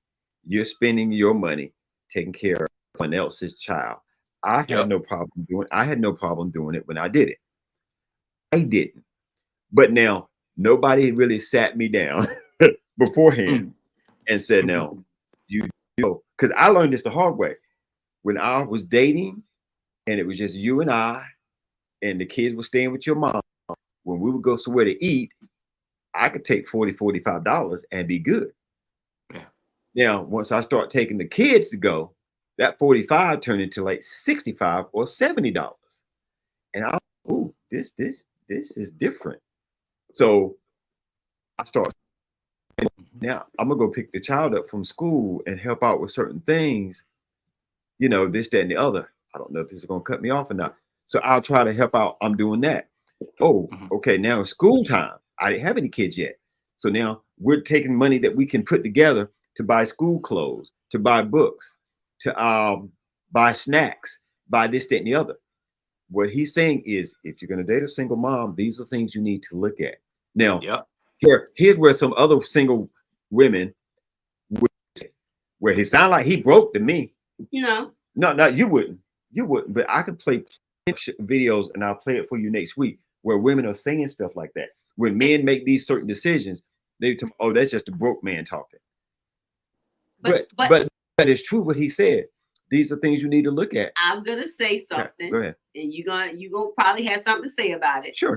You're spending your money taking care of someone else's child. I had no problem doing it when I did it. I didn't. But now nobody really sat me down beforehand and said, "Now, you know," because I learned this the hard way. When I was dating, and it was just you and I, and the kids were staying with your mom. When we would go somewhere to eat, I could take $40, $45 and be good. Yeah. Now, once I start taking the kids to go, that 45 turned into like $65 or $70. And I, this is different. So I start, now I'm gonna go pick the child up from school and help out with certain things, this, that, and the other. I don't know if this is gonna cut me off or not. So I'll try to help out. I'm doing that. Oh, Mhm. okay. Now it's school time. I didn't have any kids yet. So now we're taking money that we can put together to buy school clothes, to buy books, to buy snacks, buy this, that, and the other. What he's saying is, if you're going to date a single mom, these are things you need to look at. Now, Yep. here's where some other single women would say, where he sound like he broke to me. No, No, you wouldn't. You wouldn't. But I could play videos, and I'll play it for you next week, where women are saying stuff like that. When men make these certain decisions, they tell, oh, that's just a broke man talking. But that is true what he said. These are things you need to look at. I'm gonna say something. Okay, go ahead. And you're gonna probably have something to say about it. Sure.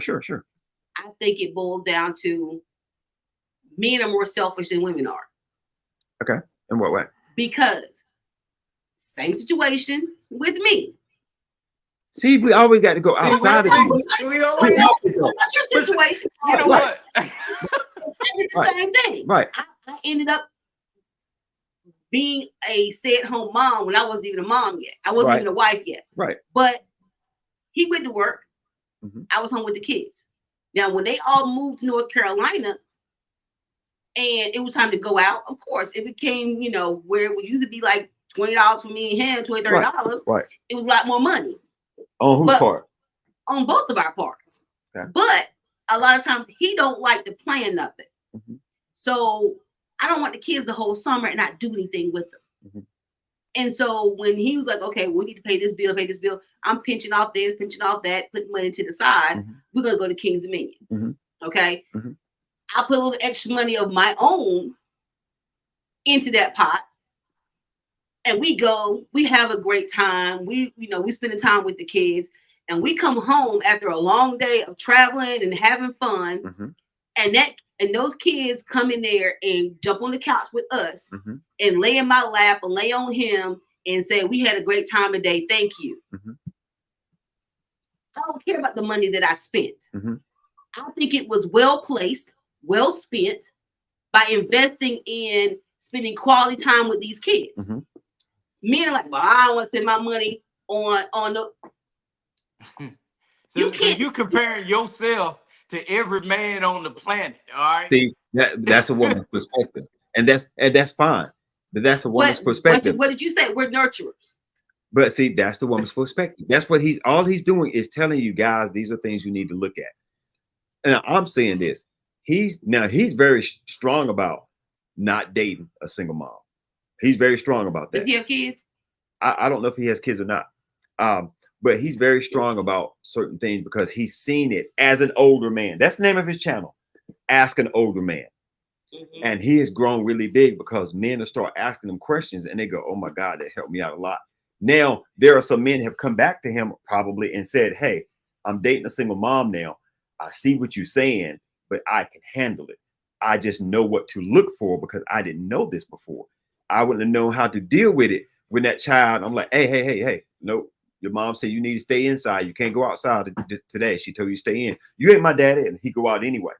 I think it boils down to men are more selfish than women are. Okay. In what way? Because same situation with me. See, we always got to go outside of you. We always, What's your situation? you know Right. what? I did the same thing. Right. I ended up being a stay-at-home mom when I wasn't even a mom yet. I wasn't Right. even a wife yet. Right. But he went to work. Mhm. I was home with the kids. Now, when they all moved to North Carolina and it was time to go out, of course, it became, where it would usually be like $20 for me and him, $20, $30. Right. It was a lot more money On whose But- part? on both of our parts. Okay. But a lot of times he don't like to plan nothing. Mhm. So I don't want the kids the whole summer and not do anything with them. Mhm. And so when he was like, okay, we need to pay this bill, I'm pinching off this, pinching off that, putting money to the side. Mhm. We're going to go to King's Dominion. Mhm. Okay. Mhm. I put a little extra money of my own into that pot. And we go, we have a great time. We spend time with the kids, and we come home after a long day of traveling and having fun. Mhm. And those kids come in there and jump on the couch with us Mhm. and lay in my lap and lay on him and say, we had a great time today. Thank you. Mhm. I don't care about the money that I spent. Mhm. I think it was well placed, well spent by investing in spending quality time with these kids. Mhm. Men are like, well, I don't want to spend my money on the. So you comparing yourself to every man on the planet, all right? See, that's a woman's perspective, and that's fine. But that's a woman's perspective. What did you say? We're nurturers. But see, that's the woman's perspective. That's what all he's doing is telling you guys these are things you need to look at. And I'm saying this. He's very strong about not dating a single mom. He's very strong about that. Does he have kids? I don't know if he has kids or not. But he's very strong about certain things because he's seen it as an older man. That's the name of his channel. Ask an Older Man. Mm-hmm. And he has grown really big because men will start asking him questions and they go, oh my God, that helped me out a lot. Now, there are some men have come back to him probably and said, hey, I'm dating a single mom now. I see what you're saying, but I can handle it. I just know what to look for because I didn't know this before. I wouldn't have known how to deal with it when that child, I'm like, hey, nope. Your mom said you need to stay inside. You can't go outside today. She told you to stay in. You ain't my daddy, and he go out anyway.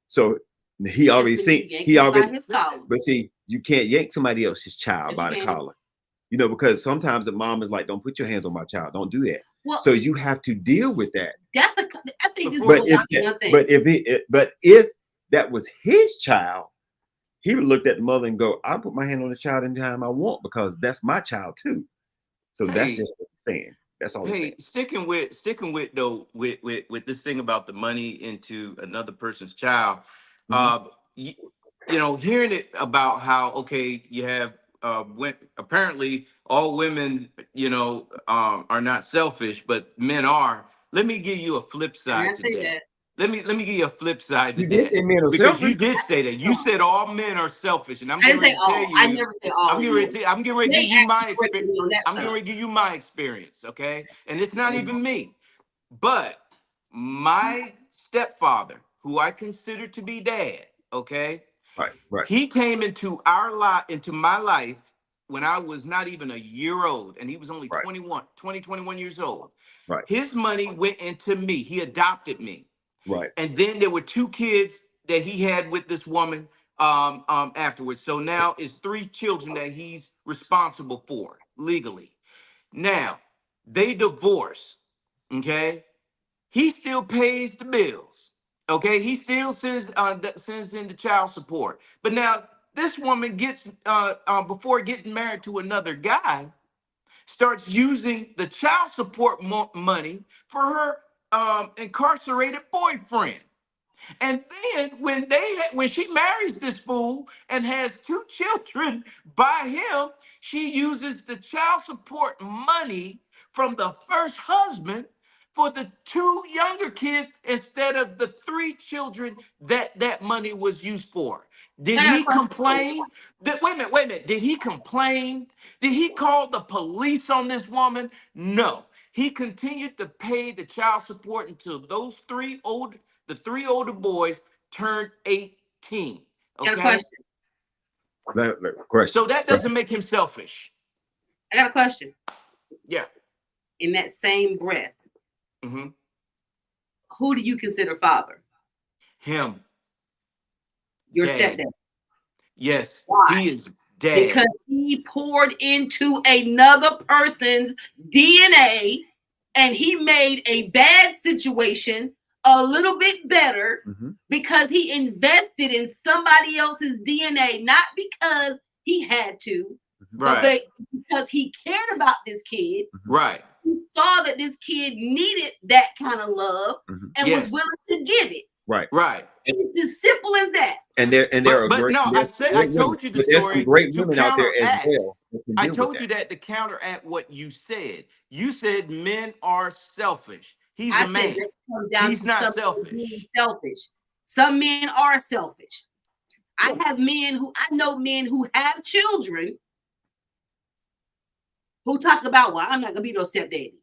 So he already seen. But see, you can't yank somebody else's child by the collar, because sometimes the mom is like, "Don't put your hands on my child. Don't do that." Well, so you have to deal with that. I think this is one thing. But if that was his child, he would look at the mother and go, "I'll put my hand on the child anytime I want because that's my child too." So that's just what I'm saying. That's all. Hey, sticking with this thing about the money into another person's child. Hearing it about how you have apparently all women are not selfish, but men are. Let me give you a flip side to that. Let me give you a flip side to that. Because you did say that. You said all men are selfish, and I'm getting ready to tell you. I never say all. I'm getting ready to give you my experience. I'm getting ready to give you my experience, okay? And it's not even me, but my stepfather, who I consider to be dad, okay? Right. He came into my life when I was not even a year old, and he was only 21 years old. Right. His money went into me. He adopted me. Right. And then there were 2 kids that he had with this woman afterwards. So now it's 3 children that he's responsible for legally. Now, they divorced. okay, he still pays the bills. Okay, he still sends in the child support. But now this woman gets before getting married to another guy, starts using the child support money for her incarcerated boyfriend. And then when she marries this fool and has 2 children by him, she uses the child support money from the first husband for the 2 younger kids instead of the 3 children that money was used for. Did he complain? Wait a minute. Did he complain? Did he call the police on this woman? No. He continued to pay the child support until those 3 older boys turned 18. I got a Okay. question. So that doesn't make him selfish. I got a question. Yeah. In that same breath, Mm-hmm. who do you consider father? Him. Your Dad. stepdad. Yes. Why? He is dad. Because he poured into another person's DNA and he made a bad situation a little bit better because he invested in somebody else's DNA, not because he had to, but because he cared about this kid. Right. He saw that this kid needed that kind of love and was willing to give it. Right. It's as simple as that. And there are but great, no, I told you the there's story. some great to women out there as counteract. well. I told you that to counteract what you said. You said men are selfish. He's a man. He's not selfish. Some men are selfish. I know men who have children who talk about, well, I'm not gonna be no stepdaddy.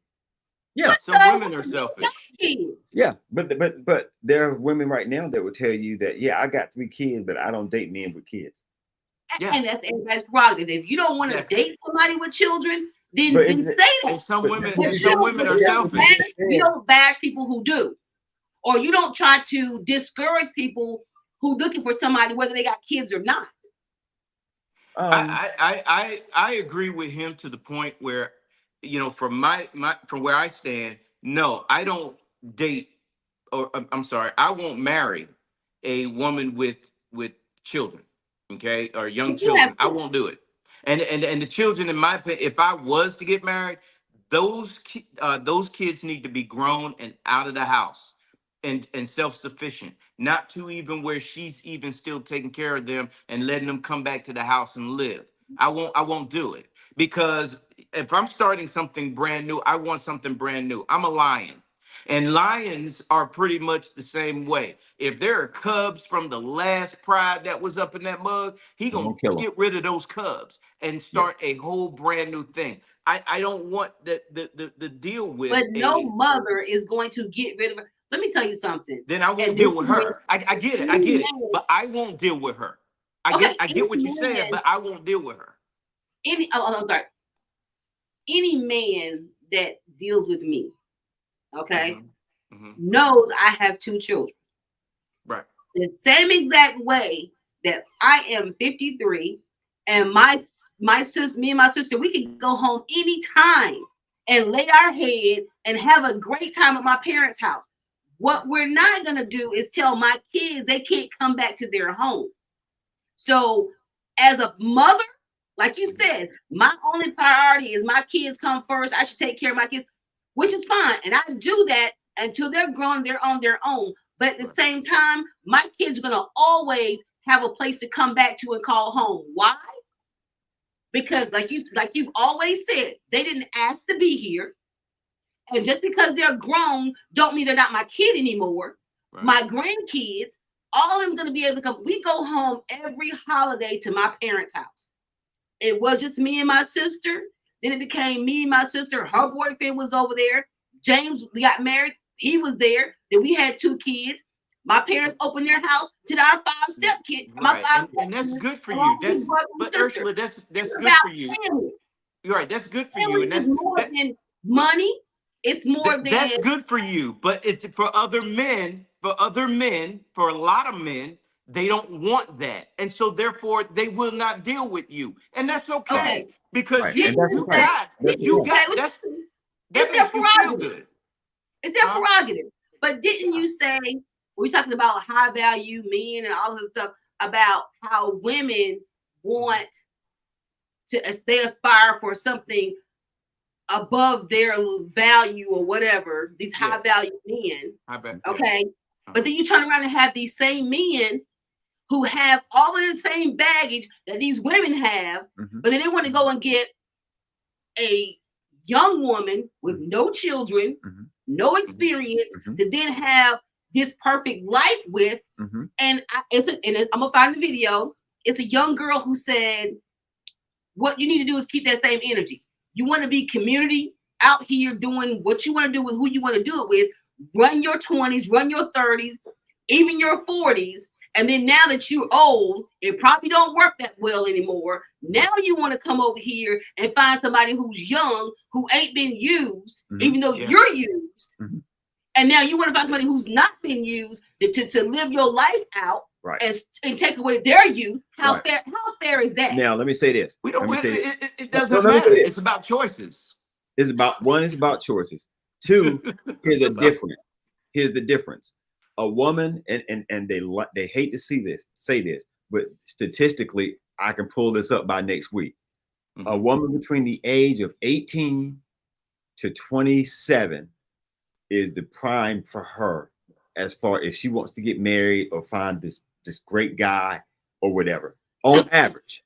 Yeah, some women are selfish. Yeah, but there are women right now that will tell you that, yeah, I got 3 kids, but I don't date men with kids. Yeah. And that's everybody's prerogative. If you don't want to date somebody with children, then say that. Some women are selfish. You don't bash people who do, or you don't try to discourage people who looking for somebody whether they got kids or not. I agree with him to the point where, from where I stand, no, I don't date, or I'm sorry, I won't marry a woman with children, okay, or young children. I won't do it. And the children, in my opinion, if I was to get married, those kids need to be grown and out of the house and self-sufficient, not to even where she's even still taking care of them and letting them come back to the house and live. I won't do it, because if I'm starting something brand new, I want something brand new. I'm a lion. And lions are pretty much the same way. If there are cubs from the last pride that was up in that mug, he gonna get rid of those cubs and start a whole brand new thing. I don't want the deal with. But no mother is going to get rid of her. Let me tell you something. Then I won't deal with her. I get it. But I won't deal with her. I get what you said, but I won't deal with her. I'm sorry. Any man that deals with me, okay, knows I have 2 children. Right. The same exact way that I am 53 and my sister, me and my sister, we can go home anytime and lay our head and have a great time at my parents' house. What we're not going to do is tell my kids they can't come back to their home. So as a mother, like you said, my only priority is my kids come first. I should take care of my kids, which is fine. And I do that until they're grown, they're on their own. But at the same time, my kids are going to always have a place to come back to and call home. Why? Because like you've always said, they didn't ask to be here. And just because they're grown don't mean they're not my kid anymore. Right. My grandkids, all of them going to be able to come. We go home every holiday to my parents' house. It was just me and my sister. Then it became me and my sister. Her boyfriend was over there. James, we got married. He was there. Then we had 2 kids. My parents opened their house to our 5 stepkids. Right. And that's good for you. But Ursula, that's good for you. You're right. That's good for you. And that's more than money. It's more than that's good for you. But it's for other men. For a lot of men, they don't want that, and so therefore they will not deal with you, and that's okay. Because you got that's makes you feel good. It's their prerogative. But didn't you say, we're talking about high value men and all of this stuff about how women want to, they aspire for something above their value or whatever, these high value men. Okay. But then you turn around and have these same men who have all of the same baggage that these women have, but then they want to go and get a young woman with no children, no experience, to then have this perfect life with. And I'm gonna find the video. It's a young girl who said, what you need to do is keep that same energy. You want to be community out here doing what you want to do with who you want to do it with. Run your 20s, run your 30s, even your 40s. And then now that you're old, it probably don't work that well anymore. Now you want to come over here and find somebody who's young, who ain't been used, even though you're used. And now you want to find somebody who's not been used to live your life out, and take away their youth. How fair is that? Now let me say this. We don't. It doesn't matter. It's about choices. It's about choices. Two, here's the difference. A woman, and they hate to say this, but statistically, I can pull this up by next week. A woman between the age of 18 to 27 is the prime for her, as far if she wants to get married or find this great guy or whatever. On average,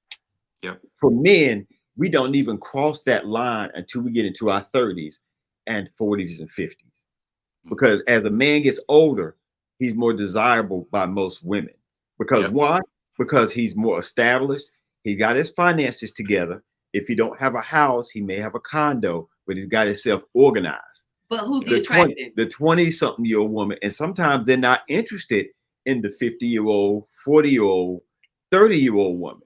for men, we don't even cross that line until we get into our 30s and 40s and 50s, because as a man gets older, he's more desirable by most women. Because why? Because he's more established. He got his finances together. If he don't have a house, he may have a condo, but he's got himself organized. But who's he attracting? The 20-something-year-old woman, and sometimes they're not interested in the 50-year-old, 40-year-old, 30-year-old woman.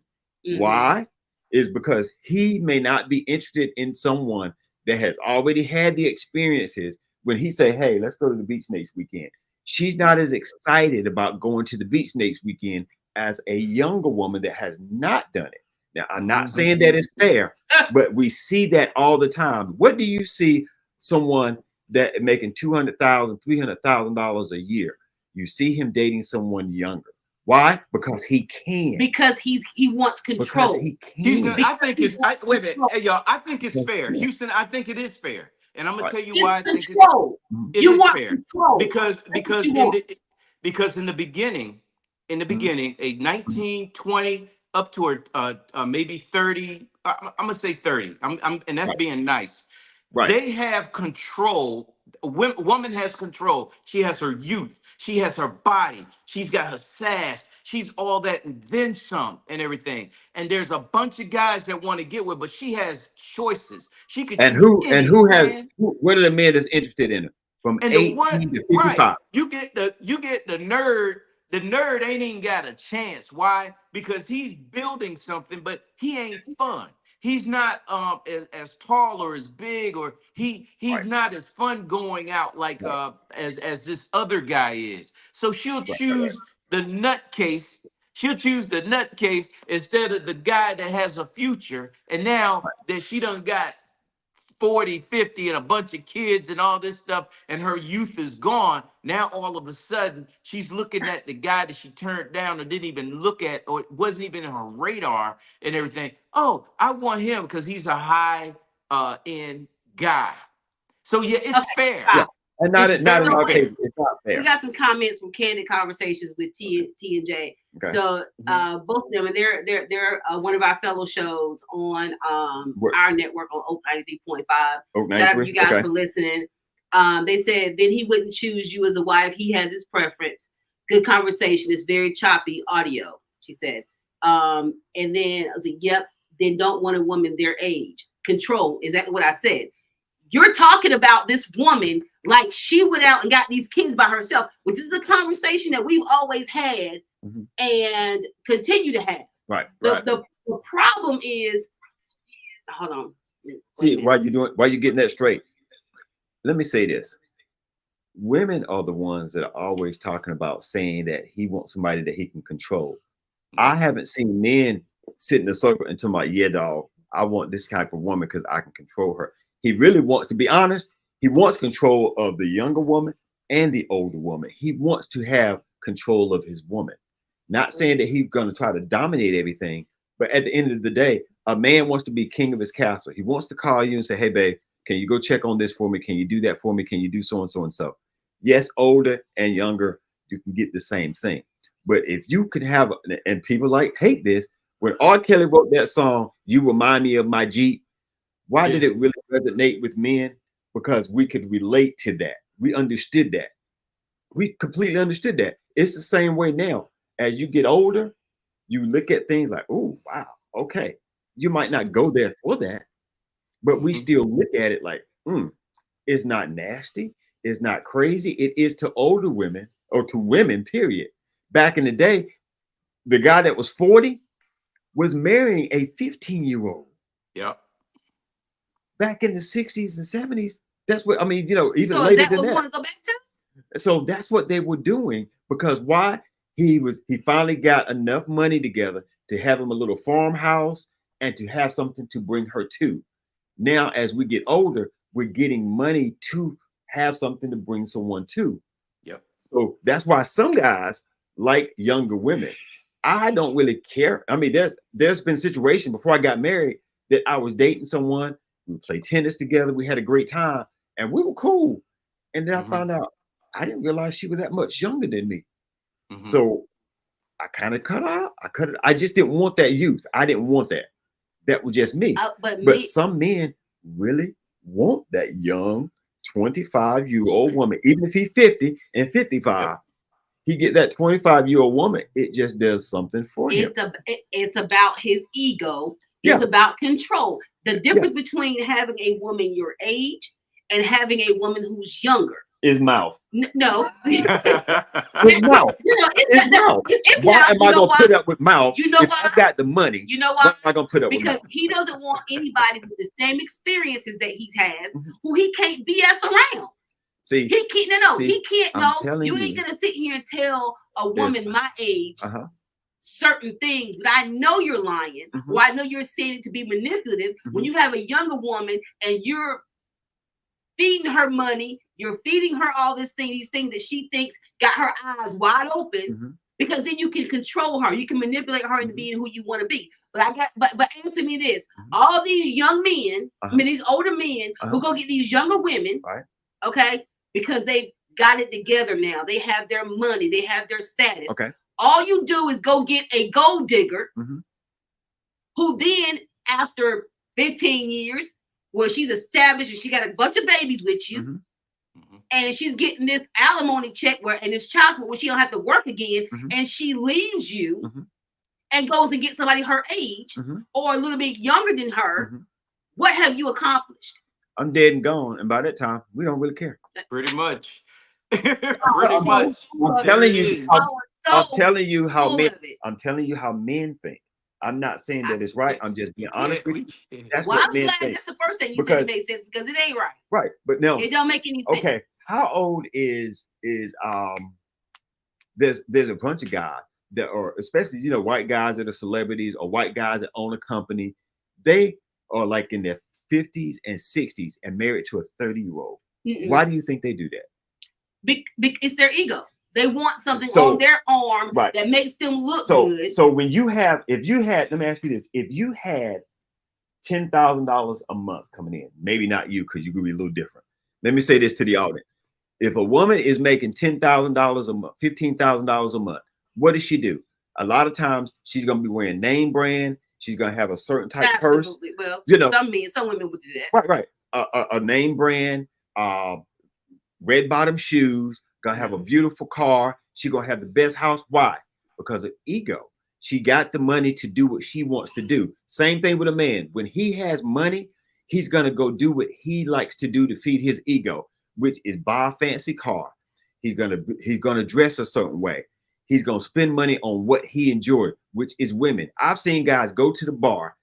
Why? Is because he may not be interested in someone that has already had the experiences. When he say, hey, let's go to the beach next weekend, she's not as excited about going to the beach next weekend as a younger woman that has not done it. Now, I'm not saying that it's fair, but we see that all the time. What do you see someone that making $200,000, $300,000 a year? You see him dating someone younger. Why? Because he can. Because he wants control. Because he can. Houston, I think it's wait a minute, hey y'all. I think it's fair. Houston, I think it is fair, and I'm gonna tell you why I think it is fair. Because in the beginning, a 19, 20 up to maybe 30. I'm gonna say 30. And that's being nice. Right. They have control. Woman has control. She has her youth. She has her body. She's got her sass. She's all that and then some and everything. And there's a bunch of guys that want to get with, but she has choices. She could. What are the men that's interested in her? From 18 to 55. Right. You get the nerd. The nerd ain't even got a chance. Why? Because he's building something, but he ain't fun. He's not as tall or as big, or he's not as fun going out like as this other guy is. So she'll choose the nutcase. She'll choose the nutcase instead of the guy that has a future. And now that she done got 40, 50 and a bunch of kids and all this stuff, and her youth is gone. Now, all of a sudden, she's looking at the guy that she turned down or didn't even look at, or it wasn't even in her radar and everything. Oh, I want him because he's a high end guy. So yeah, it's fair. Yeah. And it's not fair. We got some comments from Candid Conversations with T and J. Okay. So both of them, and they're one of our fellow shows on our network on Oak 93.5. Shout out to you guys for listening. They said then he wouldn't choose you as a wife. He has his preference. Good conversation. It's very choppy audio, she said. And then I was like, yep. Then don't want a woman their age. Control. Exactly what I said. You're talking about this woman like she went out and got these kids by herself, which is a conversation that we've always had and continue to have. Right. The problem is, hold on. See, while you're getting that straight, let me say this. Women are the ones that are always talking about saying that he wants somebody that he can control. I haven't seen men sit in a circle and tell my, yeah, dog, I want this type of woman because I can control her. He really wants, to be honest, He wants control of the younger woman and the older woman. He wants to have control of his woman. Not saying that he's going to try to dominate everything, but at the end of the day, a man wants to be king of his castle. He wants to call you and say, hey, babe, can you go check on this for me? Can you do that for me? Can you do so and so and so? Yes, older and younger, you can get the same thing. But if you could have, and people hate this, when R. Kelly wrote that song, You Remind Me of My Jeep, why did it really resonate with men? Because we could relate to that. We understood that. We completely understood that. It's the same way now. As you get older, you look at things like, oh, wow, okay. You might not go there for that, but we still look at it like, it's not nasty. It's not crazy. It is to older women or to women, period. Back in the day, the guy that was 40 was marrying a 15-year-old. Yep. Back in the 60s and 70s, that's what, I mean, you know, even So later is that than what we that. want to go back to? So that's what they were doing, because why? He finally got enough money together to have him a little farmhouse and to have something to bring her to. Now, as we get older, we're getting money to have something to bring someone to. Yep. So that's why some guys like younger women. I don't really care. I mean, there's been situations before I got married that I was dating someone. We played tennis together. We had a great time and we were cool. And then I found out I didn't realize she was that much younger than me. So I kind of cut out. I just didn't want that youth. I didn't want that. That was just me. But some men really want that young 25-year-old woman. Even if he's 50 and 55, he get that 25-year-old woman. It just does something for him. It's about his ego. It's about control. The difference between having a woman your age and having a woman who's younger is mouth. No. His mouth. You know, it's mouth. Why am I gonna put up with mouth? You know if why? I got the money. You know why? why? Am I gonna put up with because mouth? He doesn't want anybody with the same experiences that he has, who he can't BS around. See, he can't. He can't. No, you ain't gonna sit here and tell a woman my age certain things, but I know you're lying, or I know you're saying it to be manipulative. When you have a younger woman and you're feeding her money, you're feeding her all these things that she thinks got her eyes wide open, because then you can control her, you can manipulate her into being who you want to be. But answer me this: all these young men, I mean these older men who go get these younger women, okay, because they got it together now, they have their money, they have their status. Okay, all you do is go get a gold digger, who then after 15 years, well, she's established and she got a bunch of babies with you, and she's getting this alimony check and this child support where she don't have to work again, and she leaves you and goes and get somebody her age or a little bit younger than her. What have you accomplished? I'm dead and gone, and by that time, we don't really care. Pretty much. Pretty much. I'm telling you. I'm telling you how men. I'm telling you how men think. I'm not saying that it's right. I'm just being honest with you. That's what men think. That's the first thing you said made sense, because it ain't right. Right, but no, it don't make any sense. Okay, how old is there's a bunch of guys that are, especially white guys that are celebrities or white guys that own a company. They are like in their 50s and 60s and married to a 30-year-old. Why do you think they do that? It's their ego. They want something on their arm that makes them look good. So when if you had, let me ask you this: if you had $10,000 a month coming in, maybe not you, because you could be a little different. Let me say this to the audience: if a woman is making $10,000 a month, $15,000 a month, what does she do? A lot of times she's gonna be wearing name brand. She's gonna have a certain type of purse. Well, some women would do that. Right. A name brand, red bottom shoes. Gonna have a beautiful car. She gonna have the best house. Why? Because of ego. She got the money to do what she wants to do. Same thing with a man. When he has money, he's gonna go do what he likes to do to feed his ego, which is buy a fancy car. He's gonna dress a certain way. He's gonna spend money on what he enjoys, which is women. I've seen guys go to the bar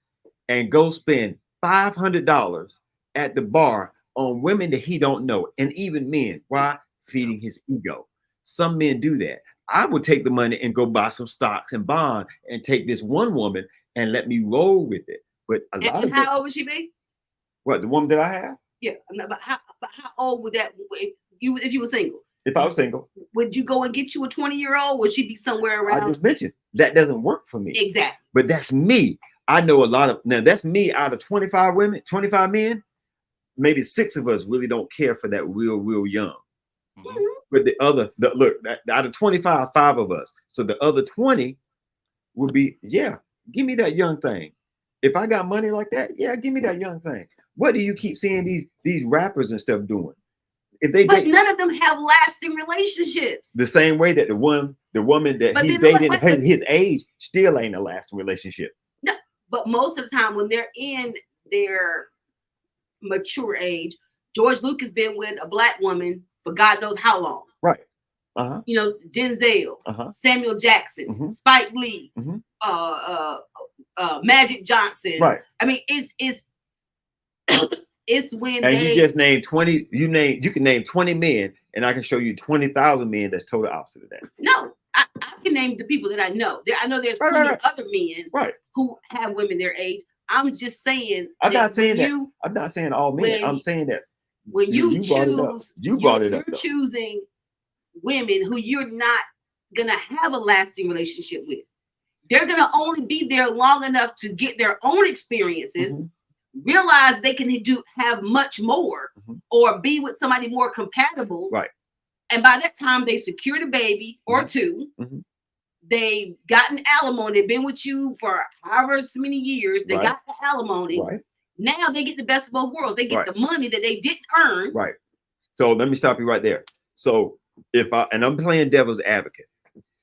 and go spend $500 at the bar on women that he don't know, and even men. Why? Feeding his ego. Some men do that. I would take the money and go buy some stocks and bonds and take this one woman and let me roll with it. But a lot of how old would she be? What, the woman that I have? Yeah, but how old would that if you were single? If I was single, would you go and get you a 20-year-old? Would she be somewhere around? I just mentioned that doesn't work for me. Exactly. But that's me. I know a lot of now. That's me out of 25 women, 25 men. Maybe 6 of us really don't care for that real young. Mm-hmm. But look, out of 25, 5 of us. So the other 20 would be, yeah, give me that young thing. If I got money like that, yeah, give me that young thing. What do you keep seeing these rappers and stuff doing? But none of them have lasting relationships. The same way that the woman that he's dating his age still ain't a lasting relationship. No, but most of the time when they're in their mature age, George Lucas been with a black woman for God knows how long. Right. You know, Denzel, Samuel Jackson, Spike Lee, Magic Johnson. Right. I mean, it's it's when you just named 20. You can name 20 men, and I can show you 20,000 men that's totally opposite of that. No, I can name the people that I know. I know there's plenty of other men who have women their age. I'm just saying. I'm not saying that. I'm not saying all men. I'm saying that when you choose, you brought it up. You're choosing women who you're not gonna have a lasting relationship with. They're gonna only be there long enough to get their own experiences. Realize they can have much more or be with somebody more compatible. Right. And by that time they secured a baby or two. They've gotten alimony. They've been with you for however so many years. They got the alimony. Right. Now they get the best of both worlds. They get the money that they didn't earn. Right. So let me stop you right there. So and I'm playing devil's advocate.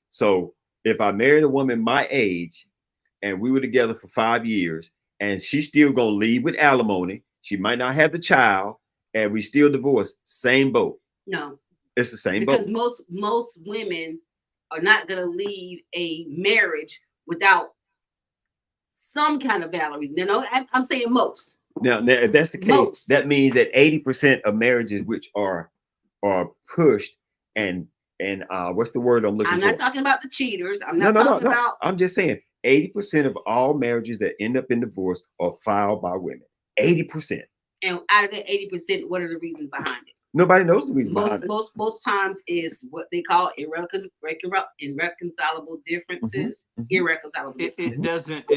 So if I married a woman my age and we were together for 5 years, and she's still gonna leave with alimony. She might not have the child, and we still divorced. Same boat. No, it's the same boat. Because most women are not gonna leave a marriage without some kind of valid reason. You know, I'm saying most. Now, if that's the case, that means that 80% of marriages which are pushed and what's the word I'm looking for? I'm not talking about the cheaters. I'm not talking about. I'm just saying. 80% of all marriages that end up in divorce are filed by women. 80%. And out of that 80%, what are the reasons behind it? Nobody knows the reason behind it. Most times is what they call irreconcilable differences. Irreconcilable. It doesn't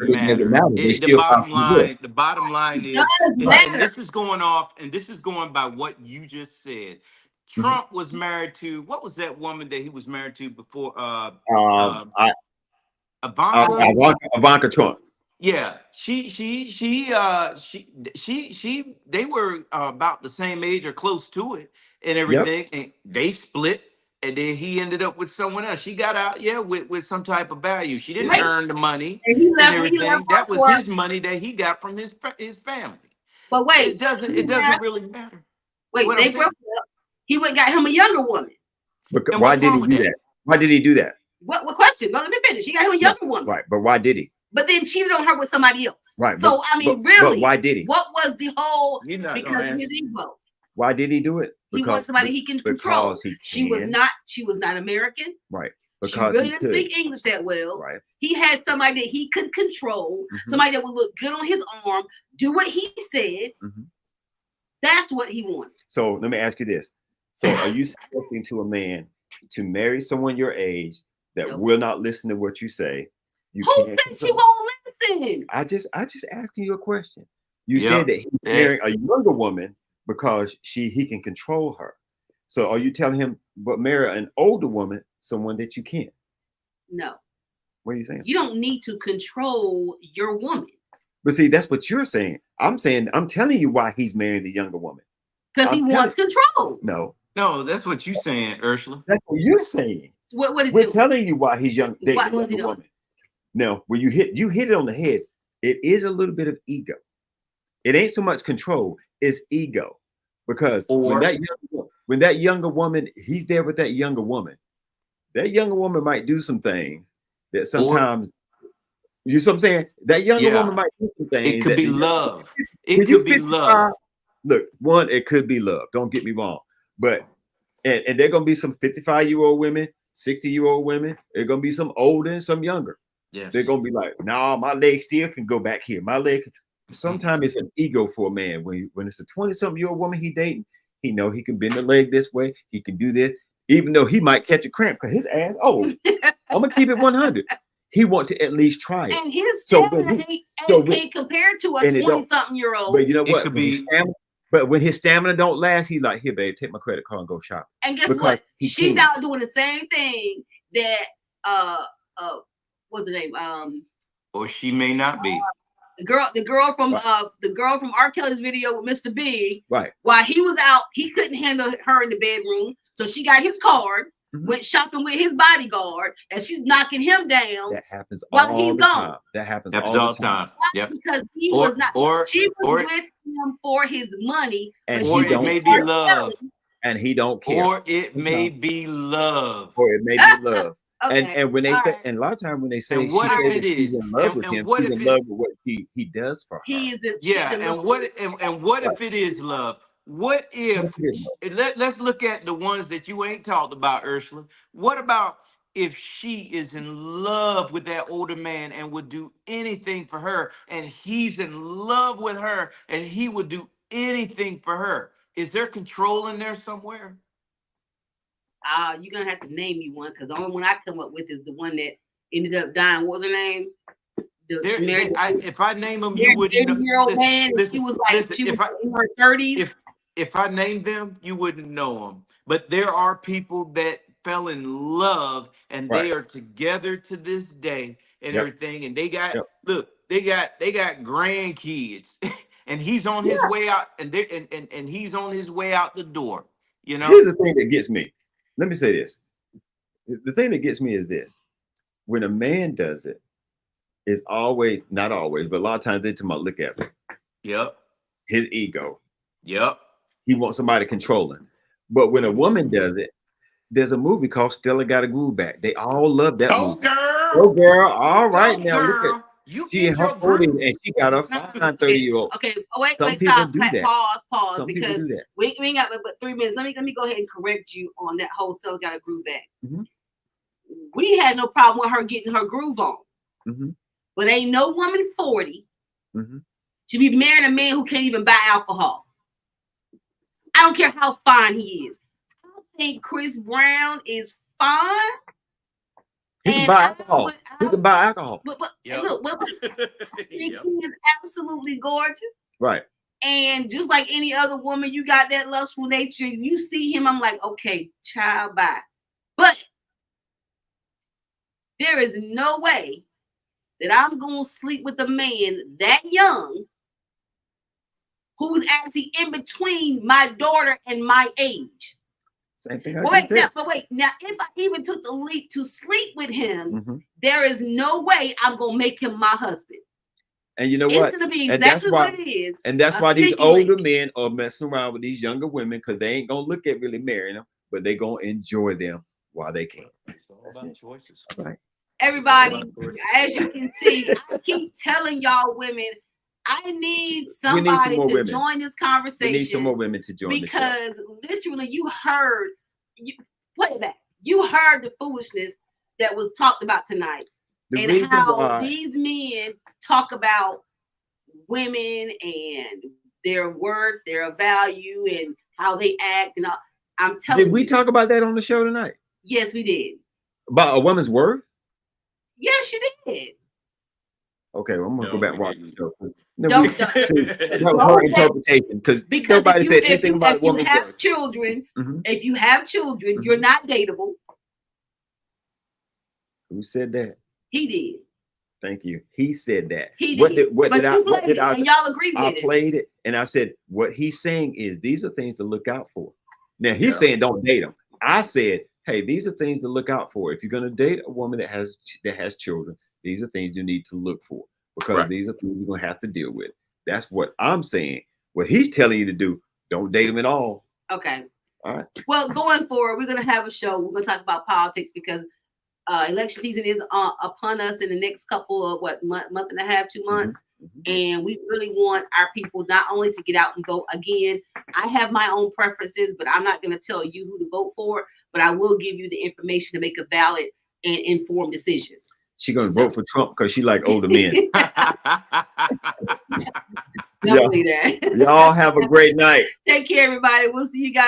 matter. The bottom line is, and this is going off, and this is going by what you just said. Trump was married to, what was that woman that he was married to before? Ivanka Trump. Yeah, they were about the same age or close to it and everything. And they split, and then he ended up with someone else. She got out, with some type of value. She didn't earn the money and everything. That was his money that he got from his family. But wait, it doesn't really matter. Wait, they broke up. He went and got him a younger woman. Why did he do that? Why did he do that? What question? Let me finish. He got him a younger woman. Right, but why did he? But then cheated on her with somebody else. Right. So really, but why did he? What was the whole? Because of his ego. Why did he do it? He wants somebody he can control. She was not American. Right. Because she really didn't speak English that well. Right. He had somebody that he could control, somebody that would look good on his arm, do what he said. That's what he wanted. So let me ask you this. So are you suggesting to a man to marry someone your age that will not listen to what you say? Who said she won't listen? I just asking you a question. You said that he's marrying a younger woman because he can control her. So are you telling him, but marry an older woman, someone that you can't? No. What are you saying? You don't need to control your woman. But see, that's what you're saying. I'm telling you why he's marrying the younger woman. Because he wants control. No, that's what you're saying, Ursula. That's what you're saying. What is We're telling you why he's dating a younger woman. Now, when you hit it on the head, it is a little bit of ego. It ain't so much control, it's ego. Because when that younger woman, he's there with that younger woman might do some things that sometimes, you know what I'm saying? That younger woman might do some things. It could be love. It could be love. Look, it could be love. Don't get me wrong. But, and there are going to be some 55-year-old women, 60-year-old women. There are going to be some older and some younger. Yes. They're going to be like, nah, my leg still can go back here. My leg. sometimes it's an ego for a man. When it's a 20-something-year-old woman he dating, he know he can bend the leg this way, he can do this, even though he might catch a cramp because his ass. Oh, I'm gonna keep it 100. He want to at least try it. And his So stamina when ain't compared to a and it don't- 20-something-year-old. But you know It what? could When his be- but when his stamina don't last, he like, here, babe, take my credit card and go shop. And guess because what? he She's can. out doing the same thing that what's her name? Or she may not be. The girl from R. Kelly's video with Mr. B. Right. While he was out, he couldn't handle her in the bedroom, so she got his card, went shopping with his bodyguard, and she's knocking him down. That happens While all he's the gone. time. That happens all the time. Yep. Because he Or- was not. or- She was or- with him for his money, And but he Or she it don't may was be care. love. And he don't care. Or it may be love. Or it may be love. Okay. And when they all say, right. and a lot of times when they say And what she if says it that she's is? in love with And him, what she's if in it- love with what he does for her. He is a Yeah, chicken and what if it is love? What if let's look at the ones that you ain't talked about, Ursula. What about if she is in love with that older man and would do anything for her, and he's in love with her and he would do anything for her? Is there control in there somewhere? You're gonna have to name me one, because the only one I come up with is the one that ended up dying. What was her name? If I name them, you wouldn't know. Year-old man. She was like, she was in her 30s. If I named them, you wouldn't know them. But there are people that fell in love and they are together to this day and everything. And they got they got grandkids, and he's on his way out, and he's on his way out the door. You know. Here's the thing that gets me. Let me say this. The thing that gets me is this: when a man does it, it's always, not always, but a lot of times they tell me, look at me. Yep. His ego. Yep. He wants somebody controlling. But when a woman does it, there's a movie called Stella Got a Groove Back. They all love that movie. Girl. Oh, girl. All right, now girl. look at You she in her 40s and she got a fine 30-year-old. Okay, wait, Some people stop. do that. Pause, Some because people do that. we ain't got but 3 minutes. Let me go ahead and correct you on that whole Stella Got a Groove Back. We had no problem with her getting her groove on. But ain't no woman 40 should be marrying a man who can't even buy alcohol. I don't care how fine he is. I don't think Chris Brown is fine. He can buy alcohol. He can buy alcohol. But look, I think he is absolutely gorgeous. Right. And just like any other woman, you got that lustful nature. You see him, I'm like, okay, child, bye. But there is no way that I'm going to sleep with a man that young who's actually in between my daughter and my age. Same thing. Now, if I even took the leap to sleep with him, there is no way I'm going to make him my husband. And you know It's what? going to be And that's exactly why, what it is. And that's a why these sneaky older link. men are messing around with these younger women, because they ain't going to look at really marrying them, but they going to enjoy them while they can. It's all about choices. Right. Everybody, as you can see, I keep telling y'all women, I need somebody to join this conversation. We need some more women to join because literally you heard the foolishness that was talked about tonight, and how these men talk about women and their worth, their value, and how they act. And I'm telling you. Did we talk about that on the show tonight? Yes, we did. About a woman's worth? Yes, you did. Okay, well, I'm gonna go back and watch the show. Don't her interpretation, because nobody said anything about women's worth. If you have children, you're not dateable. Who said that? He did. Thank you. He said that. He did. What did I? And y'all agree with it. I played it, and I said what he's saying is these are things to look out for. Now he's saying don't date them. I said, hey, these are things to look out for. If you're going to date a woman that has children, these are things you need to look for, because these are things you're going to have to deal with. That's what I'm saying. What he's telling you to do, don't date him at all. Okay. All right. Well, going forward, we're going to have a show. We're going to talk about politics, because election season is upon us in the next couple of month and a half, 2 months. And we really want our people not only to get out and vote. Again, I have my own preferences, but I'm not going to tell you who to vote for, but I will give you the information to make a valid and informed decision. She gonna vote for Trump because she like older men. Don't do that. Y'all have a great night. Take care, everybody. We'll see you guys.